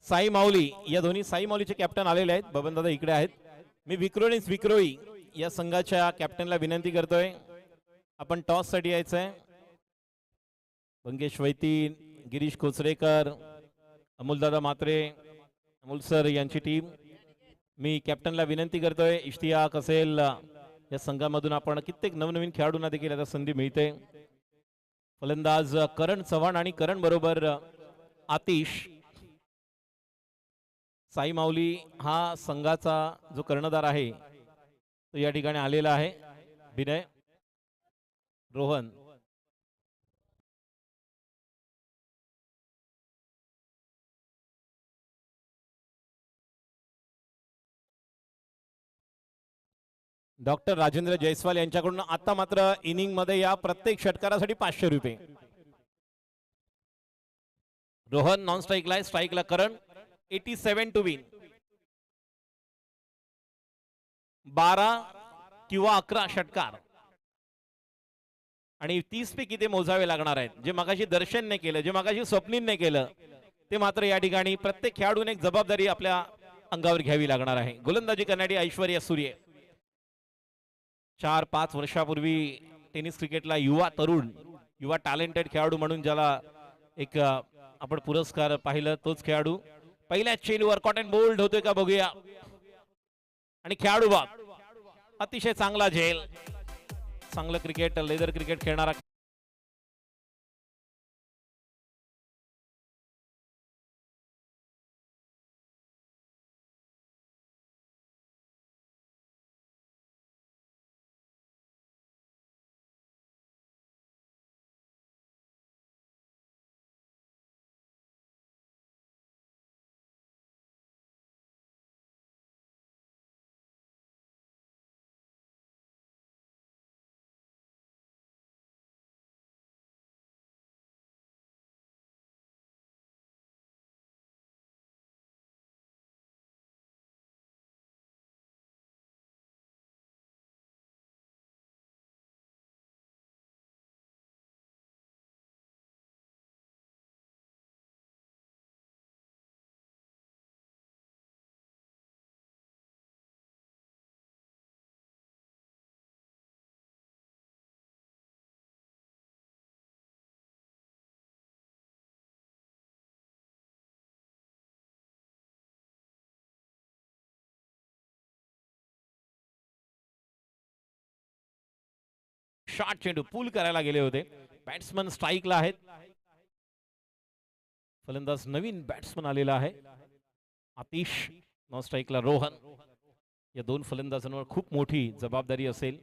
साई माऊली या दोन्ही साई माऊलीचे कॅप्टन आलेले आहेत. बबन दादा इकडे आहेत. मी विक्रोळी या संघाच्या कॅप्टनला विनंती करतोय आपण टॉस साठी यायचंय. मंगेश वैती गिरीश कोचरेकर, अमोलदादा मात्रे, अमोल सर यांची टीम. मी कॅप्टनला विनंती करतोय, इश्तियाक असेल, या संघामधून आपण कित्येक नवनवीन खेळाडूंना देखील आता संधी मिळते. फलंदाज करण चव्हाण आणि करण बरोबर आतिश. साई माऊली हा संघाचा जो कर्णधार आहे तो या ठिकाणी आलेला आहे. विनय, रोहन, डॉक्टर राजेंद्र जयस्वाल यांच्याकडून आता मात्र इनिंग मध्ये या प्रत्येक षटकारासाठी 500 रुपये. रोहन नॉन स्ट्राईकला, स्ट्राईकला करण. 87 to win. 12 किंवा 11 षटकार आणि 30 पैकी ते मोजावे लागणार आहेत. जे मगाशी दर्शनने केलं, जे मगाशी स्वप्नीलने केलं, ते मात्र या ठिकाणी प्रत्येक खेळाडूने एक जबाबदारी आपल्या अंगावर घ्यावी लागणार आहे. गोलंदाजी करणारी ऐश्वर्या सूर्य. 4-5 वर्षापूर्वी टेनिस क्रिकेटला युवा तरुण, युवा टॅलेंटेड खेळाडू म्हणून ज्याला एक आपण पुरस्कार पाहिलं, तोच खेळाडू पहिल्या चेंडूवर कॉटन बोल्ड होतोय का बघूया. आणि खेळाडू बाब अतिशय चांगला झेल, चांगलं क्रिकेट, लेदर क्रिकेट खेळणारा. शॉट चेंडू पूल करायला गेले होते. बॅट्समन स्ट्राईकला आहेत. फलंदाज नवीन बॅट्समन आलेला आहे आतिश. नॉन स्ट्राईकला रोहन. या दोन फलंदाजांवर खूप मोठी जबाबदारी असेल.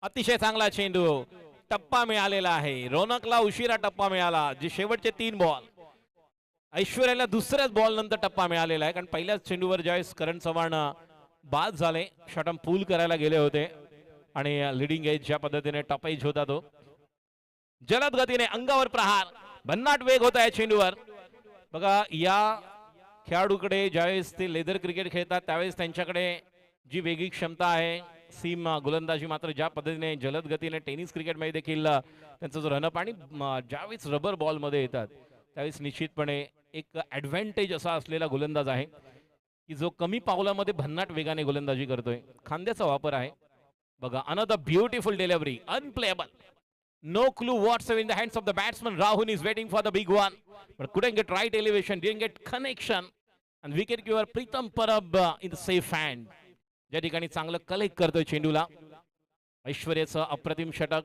अतिशय चांगला चेंडू, टप्पा मिळालेला आहे. रौनकला उशिरा टप्पा मिळाला. जे शेवटचे 3 बॉल, ऐश्वर्याला दुसऱ्याच बॉल नंतर टप्पा मिळालेला आहे, कारण पहिल्याच चेंडूवर ज्यावेळेस करण चव्हाण बाद झाले, शॉटम पूल करायला गेले होते आणि लिडिंग एज ज्या पद्धतीने टॉप एज होता तो जलद गतीने अंगावर प्रहार, भन्नाट वेग होता या चेंडूवर. बघा, या खेळाडूकडे ज्यावेळेस ते लेदर क्रिकेट खेळतात त्यावेळेस त्यांच्याकडे जी वेगळी क्षमता आहे, सीम गोलंदाजी मात्र ज्या पद्धतीने जलद गतीने टेनिस क्रिकेटमध्ये देखील त्यांचा जो रनअप आणि ज्यावेळेस रबर बॉलमध्ये येतात त्यावेळेस निश्चितपणे एक ॲडव्हान्टेज असा असलेला गोलंदाज आहे की जो कमी पावलामध्ये भन्नाट वेगाने गोलंदाजी करतोय. खांद्याचा वापर आहे. बघा, another beautiful delivery, unplayable. No clue whatsoever in the hands of the batsman. Rahul is waiting for the big one, but couldn't get right elevation, didn't get connection. And wicketkeeper Pritam Parab in the safe hand. ज्या ठिकाणी चांगलं collect करतोय चेंडूला. ऐश्वर्याचं अप्रतिम षटक.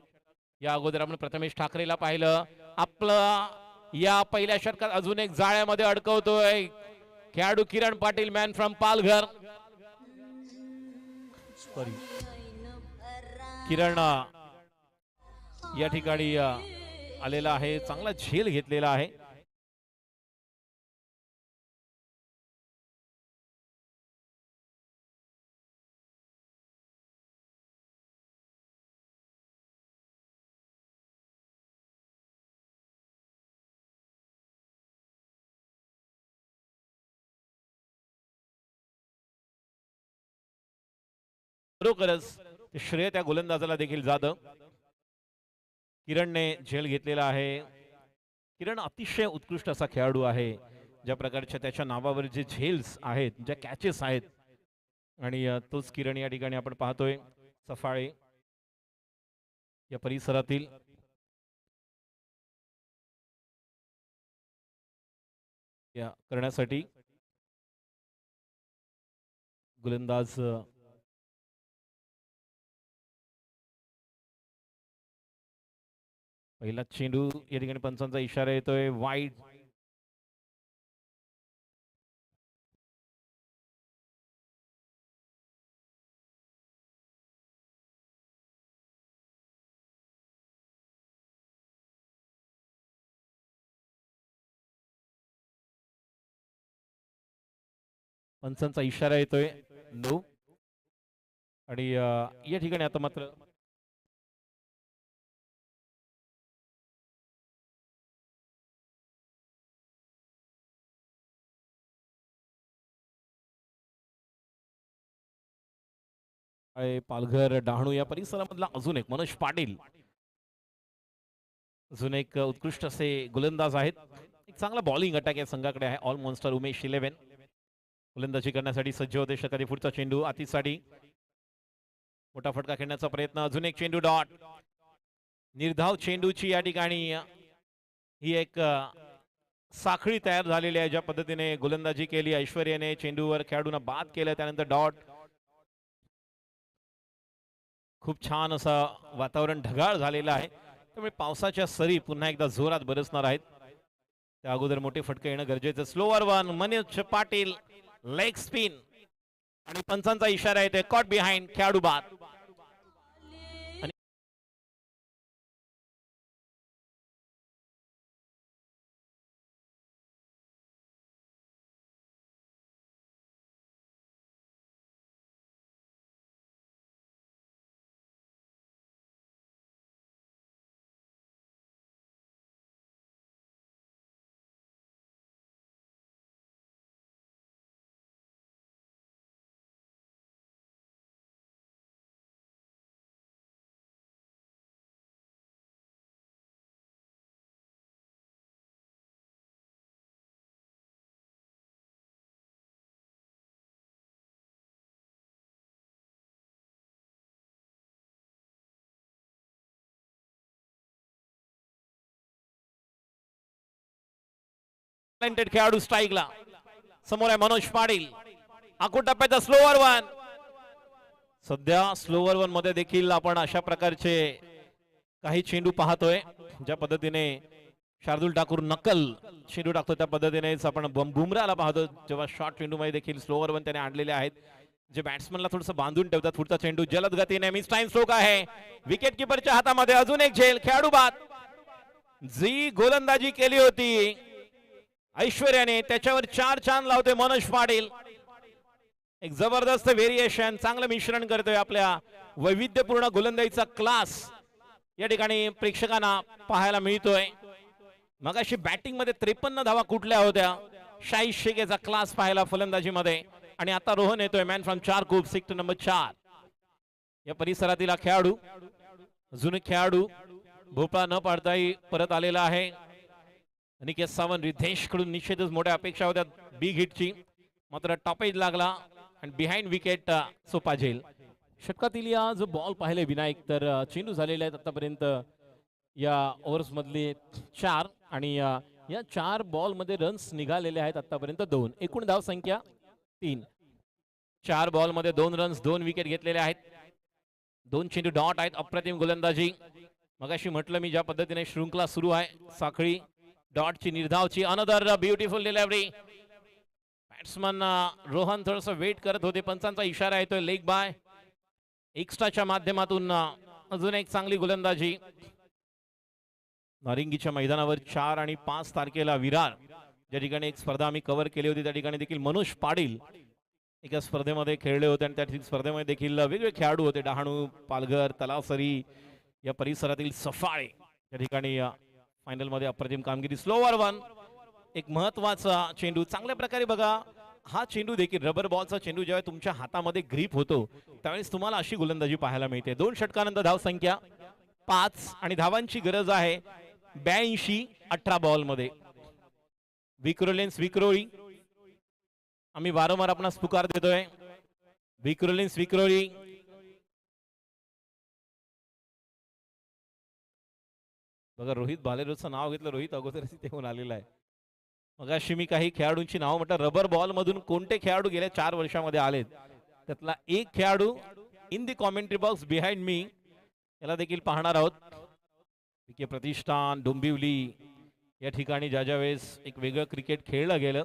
या अगोदर आपण प्रथमेश ठाकरेला पाहिलं. आपलं या पहिल्या षटकात अजून एक जाळ्यामध्ये अडकवतोय खेळाडू किरण पाटील, मॅन फ्रॉम पालघर. किरण या ठिकाणी आलेला आहे, चांगला झेल घेतलेला आहे. खरोखरच श्रेय त्या गोलंदाजाला देखील जातं. किरणने झेल घेतलेला आहे. किरण अतिशय उत्कृष्ट असा खेळाडू आहे. ज्या प्रकारच्या त्याच्या नावावर जे झेल्स आहेत, ज्या कॅचेस आहेत, आणि तोच किरण या ठिकाणी आपण पाहतोय सफाळे या परिसरातील. या करण्यासाठी गोलंदाज पहिला चेंडू या ठिकाणी पंचांचा इशारा येतोय वाईड. पंचांचा इशारा येतोय नो. आणि या ठिकाणी आता मात्र पालघर डहाणू या परिसरामधला अजून एक मनोज पाटील, अजून एक उत्कृष्ट असे गोलंदाज आहेत. एक चांगला बॉलिंग अटॅक या संघाकडे आहे. ऑल मॉन्स्टर उमेश 11 गोलंदाजी करण्यासाठी सज्ज होते. षटकारी पुढचा चेंडू आतीसाठी मोठा फटका खेळण्याचा प्रयत्न. अजून एक चेंडू डॉट. निर्धाव चेंडूची या ठिकाणी ही एक साखळी तयार झालेली आहे. ज्या पद्धतीने गोलंदाजी केली ऐश्वर्याने, चेंडूवर खेळाडूंना बाद केलं, त्यानंतर डॉट. खूप छान असं वातावरण ढगाळ झालेलं आहे, त्यामुळे पावसाच्या सरी पुन्हा एकदा जोरात बरसणार आहेत. त्या अगोदर मोठे फटके येणं गरजेचं. Slower one Manoj Patil leg spin आणि पंचांचा इशारा येते कॉट बिहाइंड, खेळाडू बाद. खेळाडू स्ट्राईकला समोर आहे मनोज पाटील. आखूड टप्प्याचा स्लोअर वन. सध्या स्लोअर वन मध्ये देखील आपण अशा प्रकारचे काही चेंडू पाहतोय. ज्या पद्धतीने शार्दुल ठाकूर नकल चेंडू टाकतो त्या पद्धतीनेच आपण बुमराला पाहतो, जेव्हा शॉर्ट चेंडू मध्ये देखील स्लोअर वन त्याने आणलेले आहेत, जे बॅट्समनला थोडंसं बांधून ठेवतात. पुढचा चेंडू जलद गतीने मिस टाइम स्ट्रोक आहे. विकेट किपरच्या हातामध्ये अजून एक झेल, खेळाडू बाद. जी गोलंदाजी केली होती ऐश्वर्याने त्याच्यावर 4 चांद लावते मनोज पाटील. एक जबरदस्त व्हेरिएशन, चांगलं मिश्रण करतोय. आपल्या वैविध्यपूर्ण गोलंदाजीचा क्लास या ठिकाणी प्रेक्षकांना पाहायला मिळतोय. मगाशी बॅटिंग मध्ये 53 धावा कुठल्या होत्या. शाहीद शेख याचा क्लास पाहायला फलंदाजीमध्ये. आणि आता रोहन येतोय man from 4 coop, sector number 4. या परिसरातील खेळाडू, जुने खेळाडू, भोपळा न पाडताही परत आलेला आहे. अनिकेत सावंत रितेश कडून निश्चितच मोठ्या अपेक्षा होत्या बिग हिटची, मात्र टॉपेज लागला आणि बिहाइंड विकेट सोपा झेल. षटकातील या जो बॉल पाहिले विनायक, तर चेंडू झालेले आहेत आतापर्यंत या ओव्हर्स मधले 4 आणि या 4 बॉल मध्ये रन्स निघालेले आहेत आतापर्यंत 2. एकूण धाव संख्या 3. 4 बॉल मध्ये 2 रन्स, 2 विकेट घेतलेले आहेत. 2 चेंडू डॉट आहेत. अप्रतिम गोलंदाजी. मगाशी म्हटलं मी ज्या पद्धतीने शृंखला सुरू आहे, साखळी डॉटची, निर्धावची. Another beautiful delivery. Batsman Rohan थोडस वेट करत होते. पंचांचा इशारा येतोय लेग बाय. एक्स्ट्राच्या माध्यमातून अजून एक चांगली गोलंदाजी. नारिंगीच्या मैदानावर 4 आणि 5 तारखेला विरार ज्या ठिकाणी एक स्पर्धा आम्ही कव्हर केली होती, त्या ठिकाणी देखील मनोज पाटील एका स्पर्धेमध्ये खेळले होते आणि त्या स्पर्धेमध्ये देखील वेगवेगळे खेळाडू होते. डहाणू, पालघर, तलासरी या परिसरातील सफाळे या ठिकाणी फायनल मध्ये अप्रतिम कामगिरी. स्लोअर वन, एक महत्वाचा चेंडू. चांगल्या प्रकारे बघा, हा चेंडू देखील रबर बॉलचा चेंडू जेव्हा तुमच्या हातामध्ये ग्रीप होतो त्यावेळेस तुम्हाला अशी गोलंदाजी पाहायला मिळते. 2 षटकानंतर धाव संख्या 5 आणि धावांची गरज आहे 82 18 बॉल मध्ये. विक्रोलेन्स विक्रोळी, आम्ही वारंवार आपणास पुकार देतोय. विक्रोलेन्स विक्रोळी, बघा रोहित भालेरोजचं नाव घेतलं. रोहित अगोदर तिथे होऊन आलेला आहे. मगाशी मी काही खेळाडूंची नाव म्हटलं, रबर बॉल मधून कोणते खेळाडू गेल्या 4 वर्षामध्ये आलेत, त्यातला एक खेळाडू in the commentary box behind me याला देखील पाहणार आहोत. के प्रतिष्ठान डोंबिवली या ठिकाणी ज्या वेळेस एक वेगळं क्रिकेट खेळलं गेलं,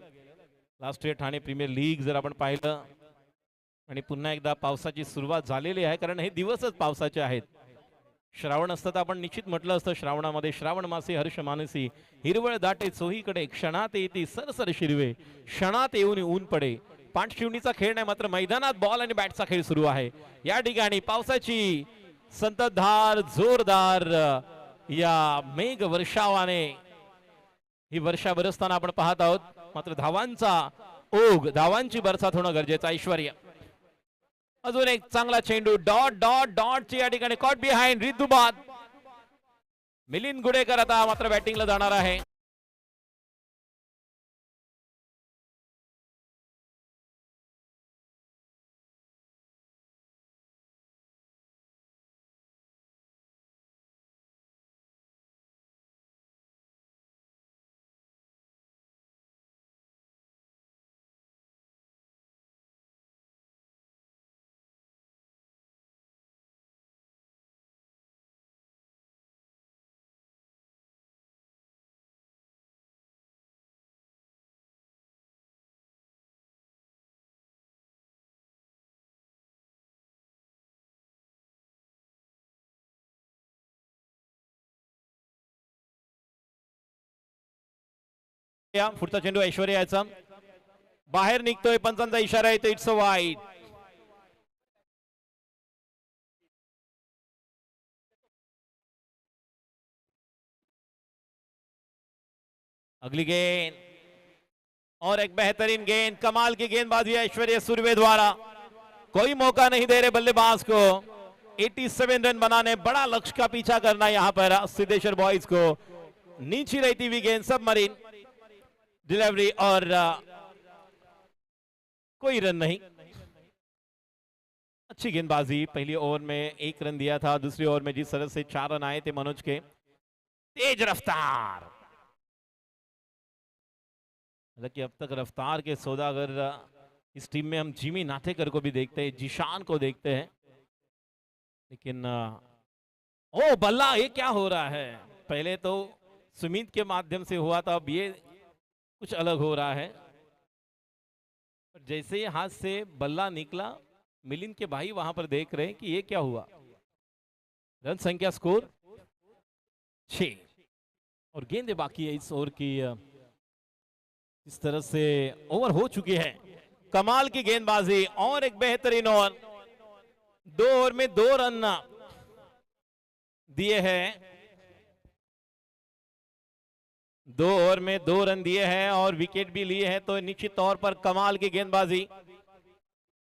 last year Thane premier league जर आपण पाहिलं, आणि पुन्हा एकदा पावसाची सुरुवात झालेली आहे, कारण हे दिवसच पावसाचे आहेत. श्रावण असतं तर आपण निश्चित म्हटलं असतं, श्रावणामध्ये श्रावण मासी हर्ष मानसी, हिरवळ दाटे चोहीकडे, क्षणात येते सरसर शिरवे, क्षणात येऊन ऊन पडे. पाठशिवणीचा खेळ नाही, मात्र मैदानात बॉल आणि बॅटचा खेळ सुरू आहे. या ठिकाणी पावसाची संततधार जोरदार या मेघ वर्षावाने ही वर्षा बरसताना आपण पाहत आहोत. मात्र धावांचा ओघ, धावांची बरसात होणं गरजेचं. ऐश्वर्या अजून एक चांगला चेंडू, डॉट डॉट डॉट ची या ठिकाणी कॉट बिहाइंड रिद्दुबाद. मिलिंद गुडेकर आता मात्र बॅटिंगला जाणार आहे. पुढचा चेंडू ऐश्वर्याचा बाहेर निघतोय, पंचांचा इशारा येतो, इट्स अ वाईड. अगली गेंद और एक बेहतरीन गेंद, कमाल की गेंदबाजी ऐश्वर्या सुरवे द्वारा. कोई मौका नहीं दे रहे बल्लेबाज को 87 रन बनाने, बड़ा लक्ष्य का पीछा करना यहां पर सिद्धेश्वर बॉयज को. नीचे रहती हुई गेंद, सबमरीन डिलीवरी और कोई रन नहीं. अच्छी गेंदबाजी. पहली ओवर में 1 रन दिया था, दूसरी ओवर में जिस तरह से 4 रन आए थे मनोज के. तेज रफ्तार, हालांकि अब तक रफ्तार के सौदागर इस टीम में हम जिमी नाथेकर को भी देखते हैं, जिशान को देखते हैं, लेकिन ओ बल्ला, ये क्या हो रहा है? पहले तो सुमित के माध्यम से हुआ था, अब ये कुछ अलग हो रहा है. जैसे ही हाथ से बल्ला निकला, मिलिंद के भाई वहां पर देख रहे हैं कि ये क्या हुआ. रन संख्या स्कोर 6 और गेंदे बाकी है इस ओवर की. इस तरह से ओवर हो चुकी है. कमाल की गेंदबाजी और एक बेहतरीन ओवर. 2 ओवर में 2 रन दिए हैं, 2 ओवर में 2 रन दिए हैं और विकेट भी लिए हैं, तो निश्चित तौर पर कमाल की गेंदबाजी.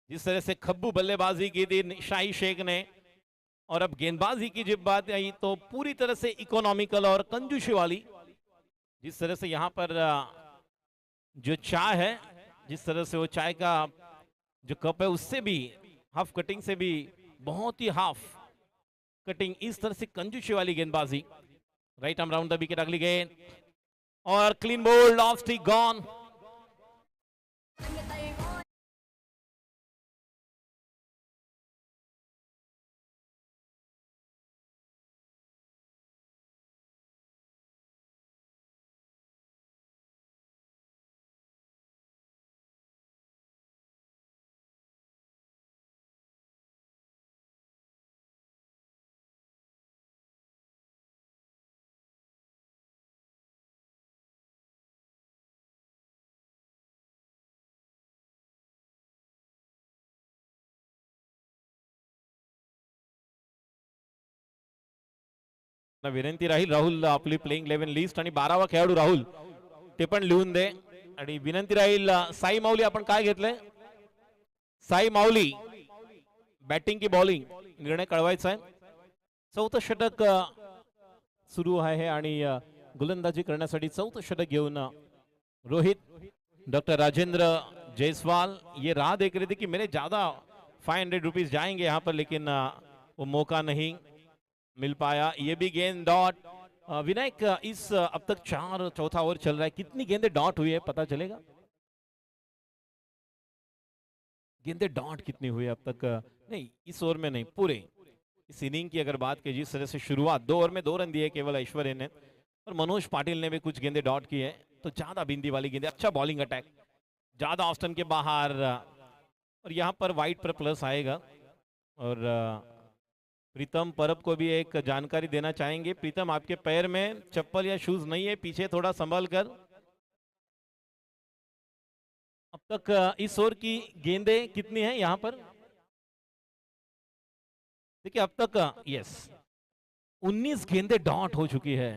जिस तरह से खब्बू बल्लेबाजी की थी शाही शेख ने, और अब गेंदबाजी की जब बात आई तो पूरी तरह से इकोनॉमिकल और कंजूसी वाली. जिस तरह से यहां पर जो चाय है, जिस तरह से वो चाय का जो कप है उससे भी हाफ कटिंग से भी बहुत ही हाफ कटिंग, इस तरह से कंजूसी वाली गेंदबाजी. Right arm round the wicket. अगली गेंद और clean bowled, off stick gone. विनंती राहील, राहुल आपली प्लेइंग 11 लिस्ट आणि 12वा खेळाडू राहुल ते पण लिहून दे. आणि विनंती राहील साई माऊली, आपण काय घेतलंय? साई माऊली बॅटिंग की बॉलिंग निर्णय कळवायचा आहे. 4थं षटक सुरू आहे आणि गोलंदाजी करण्यासाठी 4थं षटक घेऊन रोहित डॉक्टर राजेंद्र जायसवाल ये राह देख रहे थे कि मेरे ज्यादा 500 रुपीज जाएंगे यहाँ पर, लेकिन वो मौका नहीं मिल पाया. ये भी गेंद डॉट विनायक अब तक चौथा ओवर चल रहा है, कितनी गेंदें डॉट हुई है पता चलेगा? गेंदें डॉट कितनी हुई है अब तक? नहीं, इस ओवर में नहीं, पूरे इस इनिंग की अगर बात की, जिस तरह से शुरुआत 2 ओवर में 2 रन दिए केवल ऐश्वर्य ने, और मनोज पाटिल ने भी कुछ गेंदें डॉट की है, तो ज्यादा बिंदी वाली गेंदें, अच्छा बॉलिंग अटैक, ज्यादा ऑफ स्टंप के बाहर, और यहाँ पर वाइड पर प्लस आएगा। और प्रीतम परब को भी एक जानकारी देना चाहेंगे। प्रीतम, आपके पैर में चप्पल या शूज नहीं है, पीछे थोड़ा संभल कर। अब तक इस ओवर की गेंदें कितनी हैं यहाँ पर? देखिए अब तक यस 19 गेंदें डॉट हो चुकी है।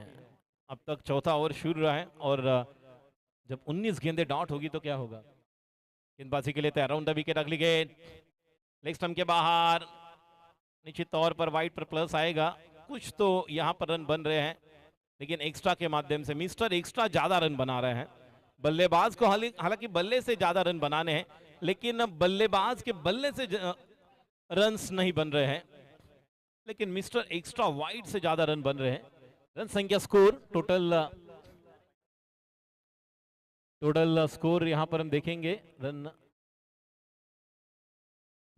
अब तक चौथा ओवर शुरू रहा है, और जब 19 गेंदें डॉट होगी तो क्या होगा? गेंदबाजी के लिए तैयार, अराउंड द विकेट, अगली गेंद लेग स्टंप के बाहर, निश्चित तौर पर वाइड पर प्लस आएगा। कुछ तो यहाँ पर रन बन रहे हैं, लेकिन एक्स्ट्रा के माध्यम से मिस्टर एक्स्ट्रा ज्यादा रन बना रहे हैं। बल्लेबाज को हालांकि बल्ले से ज्यादा रन बनाने हैं, लेकिन बल्लेबाज के बल्ले से रन्स नहीं बन रहे हैं, लेकिन मिस्टर एक्स्ट्रा वाइड से ज्यादा रन बन रहे हैं। रन संख्या, स्कोर, टोटल स्कोर यहां पर हम देखेंगे, रन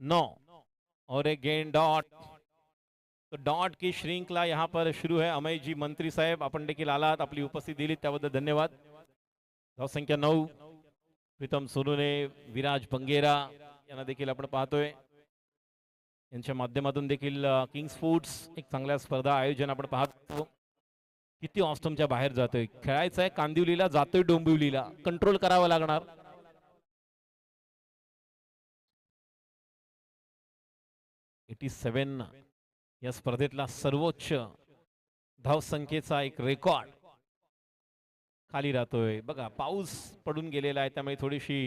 9 और एक गेंद डॉट। तो डॉट की श्रृंखला यहां पर शुरू है। अमय जी मंत्री साहेब, आपण देखील आलात, आपली उपस्थिती दिली त्याबद्दल धन्यवाद। धाव संख्या 9, प्रीतम सोनूने, विराज पंगेरा यांना देखील आपण पाहतोय। यांच्या माध्यमातून देखील किंग्स फूड्स एक चांगल्या स्पर्धा आयोजन आपण पाहतो। किती ऑस्टमच्या बाहेर जातोय, खेळायचं आहे कांदिवलीला, जातोय डोंबिवलीला, कंट्रोल करावं लागणार। 87 या स्पर्धेतला सर्वोच्च धाव संख्येचा एक रेकॉर्ड खाली राहतोय। बघा पाऊस पडून गेलेला आहे, त्यामुळे थोडीशी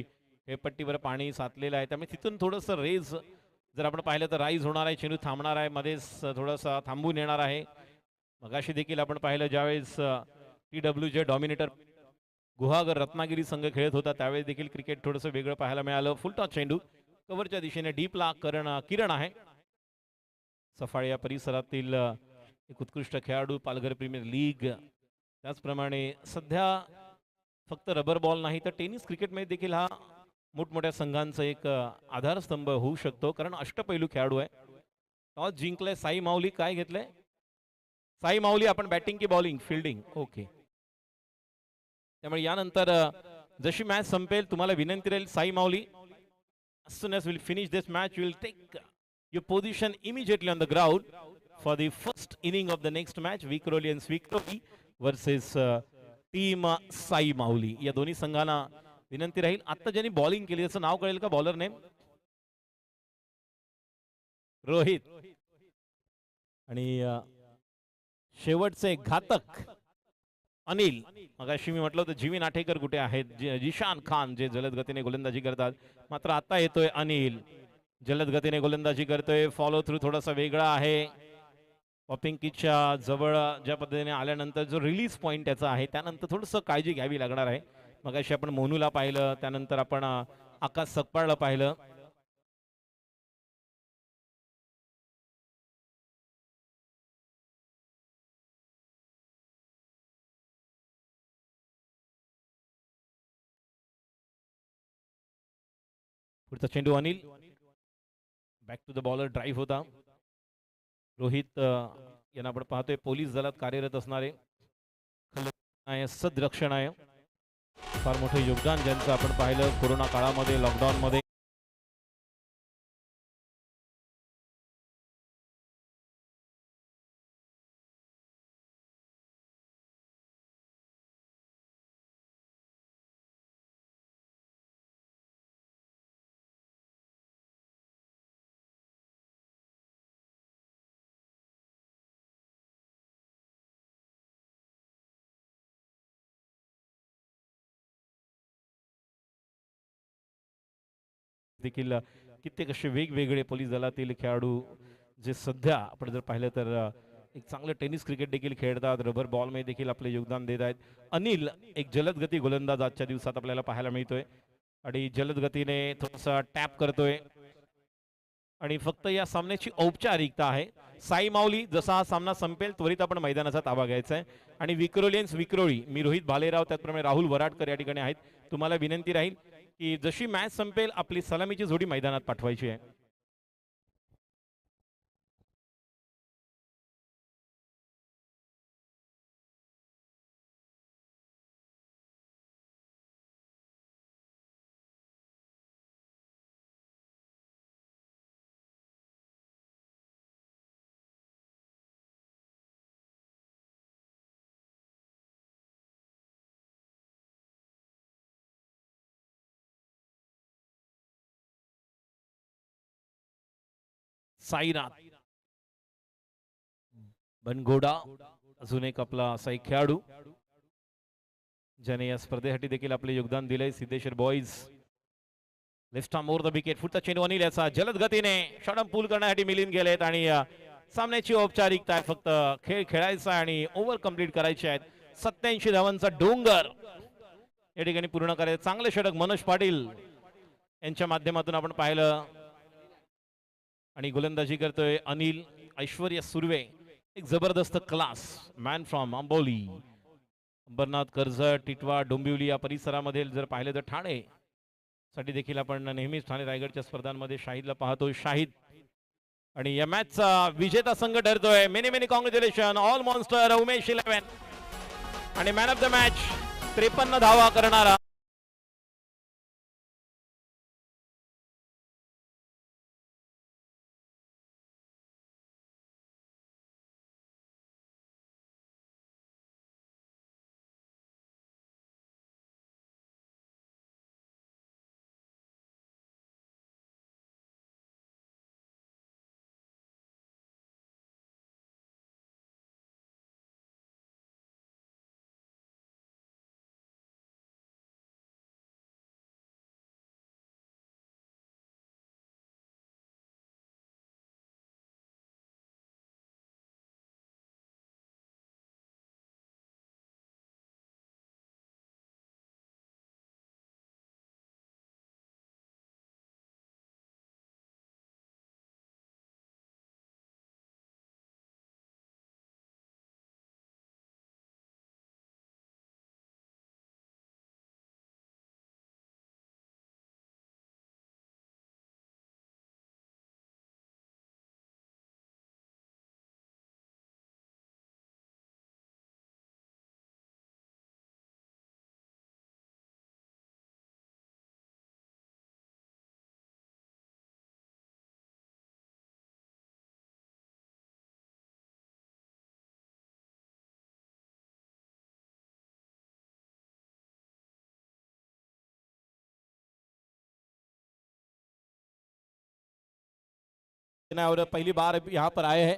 हेपट्टीवर पाणी साचलेलं आहे, त्यामुळे तिथून थोडंसं रेज जर आपण पाहिलं तर राईज होणार आहे, चेंडू थांबणार आहे, मध्येच थोडासा थांबून येणार आहे। मगाशी देखील आपण पाहिलं ज्यावेळेस TWJ डॉमिनेटर गुहागर रत्नागिरी संघ खेळत होता, त्यावेळेस देखील क्रिकेट थोडंसं वेगळं पाहायला मिळालं। फुल टॉस चेंडू कव्हरच्या दिशेने डीपला किरण आहे। सफाळे या परिसरातील एक उत्कृष्ट खेळाडू, पालघर प्रीमियर लीग, त्याचप्रमाणे सध्या फक्त रबर बॉल नाही तर टेनिस क्रिकेटमध्ये देखील हा मोठमोठ्या संघांचा एक आधारस्तंभ होऊ शकतो, कारण अष्टपैलू खेळाडू आहे। टॉस जिंकलाय साई माऊली, काय घेतलंय साई माऊली? आपण बॅटिंग की बॉलिंग? Fielding, okay. त्यामुळे यानंतर जशी मॅच संपेल तुम्हाला विनंती राहील साई माऊली, as soon as we'll finish this match, you will take your position immediately on the ground for the first inning of the next match, Vikroli and Svikrovi versus team Sai Mauli. या दोन्ही संघांना विनंती राहील, आता ज्यांनी बॉलिंग केली त्याचं नाव कळेल का? बॉलर नेम रोहित, आणि शेवटचे घातक अनिल। मगाशी मी म्हटलं होतं जीवी नाटेकर कुठे आहेत, जिशान खान जे जलद गतीने गोलंदाजी करतात, मात्र आता येतोय अनिल, जलद गतीने गोलंदाजी करतोय। फॉलो थ्रू थोडासा वेगळा आहे, पॉपिंग किटच्या जवळ ज्या पद्धतीने आल्यानंतर जो रिलीज पॉइंट त्याचा आहे, त्यानंतर थोडंसं काळजी घ्यावी लागणार आहे। मगाशी आपण मोनूला पाहिलं, त्यानंतर आपण आकाश सकपाळला पाहिलं। पुढचा चेंडू Anil, back to the bowler, drive होता। रोहित यांना आपण पाहतोय पोलीस दलात कार्यरत असणारे, सदरक्षण आहे, फार मोठे योगदान ज्यांचं आपण पाहिलं कोरोना काळामध्ये, लॉकडाऊन मध्ये। देखील कित्येक असे वेगवेगळे पोलीस दलातील खेळाडू जे सध्या आपण जर पाहिलं तर एक चांगलं टेनिस क्रिकेट देखील खेळतात, रबर बॉल मध्ये देखील आपले योगदान देत आहेत। अनिल एक जलद गती गोलंदाज आजच्या दिवसात आपल्याला पाहायला मिळतोय, आणि जलद गतीने थोडासा टॅप करतोय, आणि फक्त या सामन्याची औपचारिकता आहे, साई माऊली, जसा हा सामना संपेल त्वरित आपण मैदानाचा ताबा घ्यायचा आहे. आणि विक्रोलियन्स विक्रोळी, मी रोहित भालेराव, त्याचप्रमाणे राहुल वराडकर या ठिकाणी आहेत. तुम्हाला विनंती राहील की जशी मॅच संपेल आपली सलामीची जोडी मैदानात पाठवायची आहे. साईनाथ बनगोडा अजून एक आपला असा एक खेळाडू ज्याने या स्पर्धेसाठी देखील आपले योगदान दिले. Siddheshwar boys left arm over the wicket, फुटचा चेंडू अनिल याचा जलद गतीने शॉटम पूल करण्यासाठी मिलिंद गेलेत आणि सामन्याची औपचारिकता आहे. फक्त खेळ खेळायचा आणि ओव्हर कंप्लीट करायचे आहेत. 87 धावांचा डोंगर या ठिकाणी पूर्ण करायचं. चांगले षटक मनोज पाटील यांच्या माध्यमातून आपण पाहिलं. आणि गोलंदाजी करतोय अनिल. ऐश्वर्य सुर्वे, एक जबरदस्त class man from Amboli, Ambernath, Karjat, Titwala, Dombivli या परिसरामध्ये जर पाहिलं तर ठाणे साठी देखील आपण नेहमीच ठाणे रायगडच्या स्पर्धांमध्ये शाहिदला पाहतोय. शाहिद आणि या मॅचचा विजेता संघ ठरतोय. Many many congratulation all monster Umesh 11. आणि मॅन ऑफ द मॅच 53 धावा करणारा और पहली बार यहाँ पर आए हैं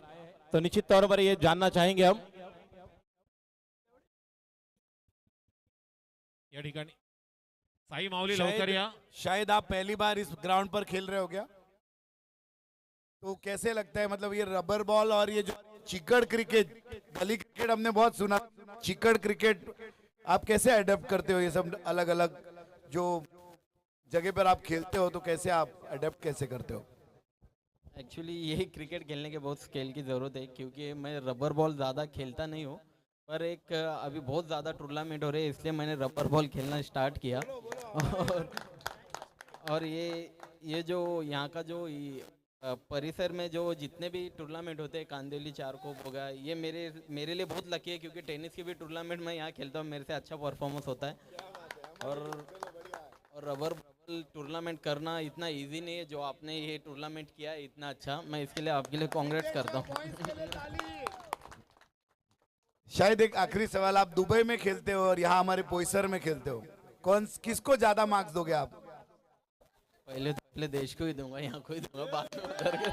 तो निश्चित तौर पर ये जानना चाहेंगे हम या ठिकाणी साई माऊली लवकर या. शायद आप पहली बार इस ग्राउंड पर खेल रहे हो क्या? तो कैसे लगता है, मतलब ये रबर बॉल और ये जो चिकड़ क्रिकेट, गली क्रिकेट हमने बहुत सुना, चिकड़ क्रिकेट आप कैसे अडेप्ट करते हो? ये सब अलग अलग जो जगह पर आप खेलते हो तो कैसे आप अडेप्ट कैसे करते हो? एक्चुअली ये क्रिकेट खेलने के बहुत स्किल की ज़रूरत है, क्योंकि मैं रबर बॉल ज़्यादा खेलता नहीं हूँ, पर एक अभी बहुत ज़्यादा टूर्नामेंट हो रहे हैं इसलिए मैंने रबर बॉल खेलना स्टार्ट किया. और ये जो यहाँ का जो परिसर में जो जितने भी टूर्नामेंट होते हैं, कांदिवली चारकोप हो गया, ये मेरे लिए बहुत लकी है, क्योंकि टेनिस के भी टूर्नामेंट में यहाँ खेलता हूँ, मेरे से अच्छा परफॉर्मेंस होता है. और रबर बॉल टूर्नामेंट करना इतना इजी नहीं है, जो आपने ये टूर्नामेंट किया है इतना अच्छा, मैं इसके लिए आपके लिए कांग्रेस करता हूँ. शायद एक आखिरी सवाल, आप दुबई में खेलते हो और यहाँ हमारे पोईसर में खेलते हो, किसको ज्यादा मार्क्स दोगे आप? पहले तो अपने देश को ही दूंगा, यहाँ को ही दूंगा, बाद में उधर के.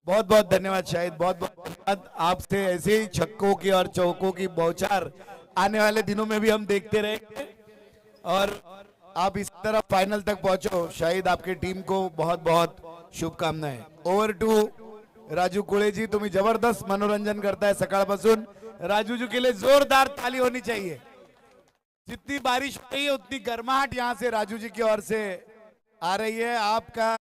बहुत बहुत धन्यवाद शाहिद, बहुत बहुत धन्यवाद. आपसे ऐसे ही छक्कों की और चौकों की बौछार आने वाले दिनों में भी हम देखते रहेंगे और आप इस तरह फाइनल तक पहुंचो. शाहिद, आपकी टीम को बहुत बहुत शुभकामनाएं. ओव्हर टू राजू कुळेजी, तुम्ही जबरदस्त मनोरंजन करताय सकाळपासून. राजू जी के लिए जोरदार ताली होनी चाहिए. जितनी बारिश हो रही है उतनी गर्माहट यहाँ से राजू जी की ओर से आ रही है. आपका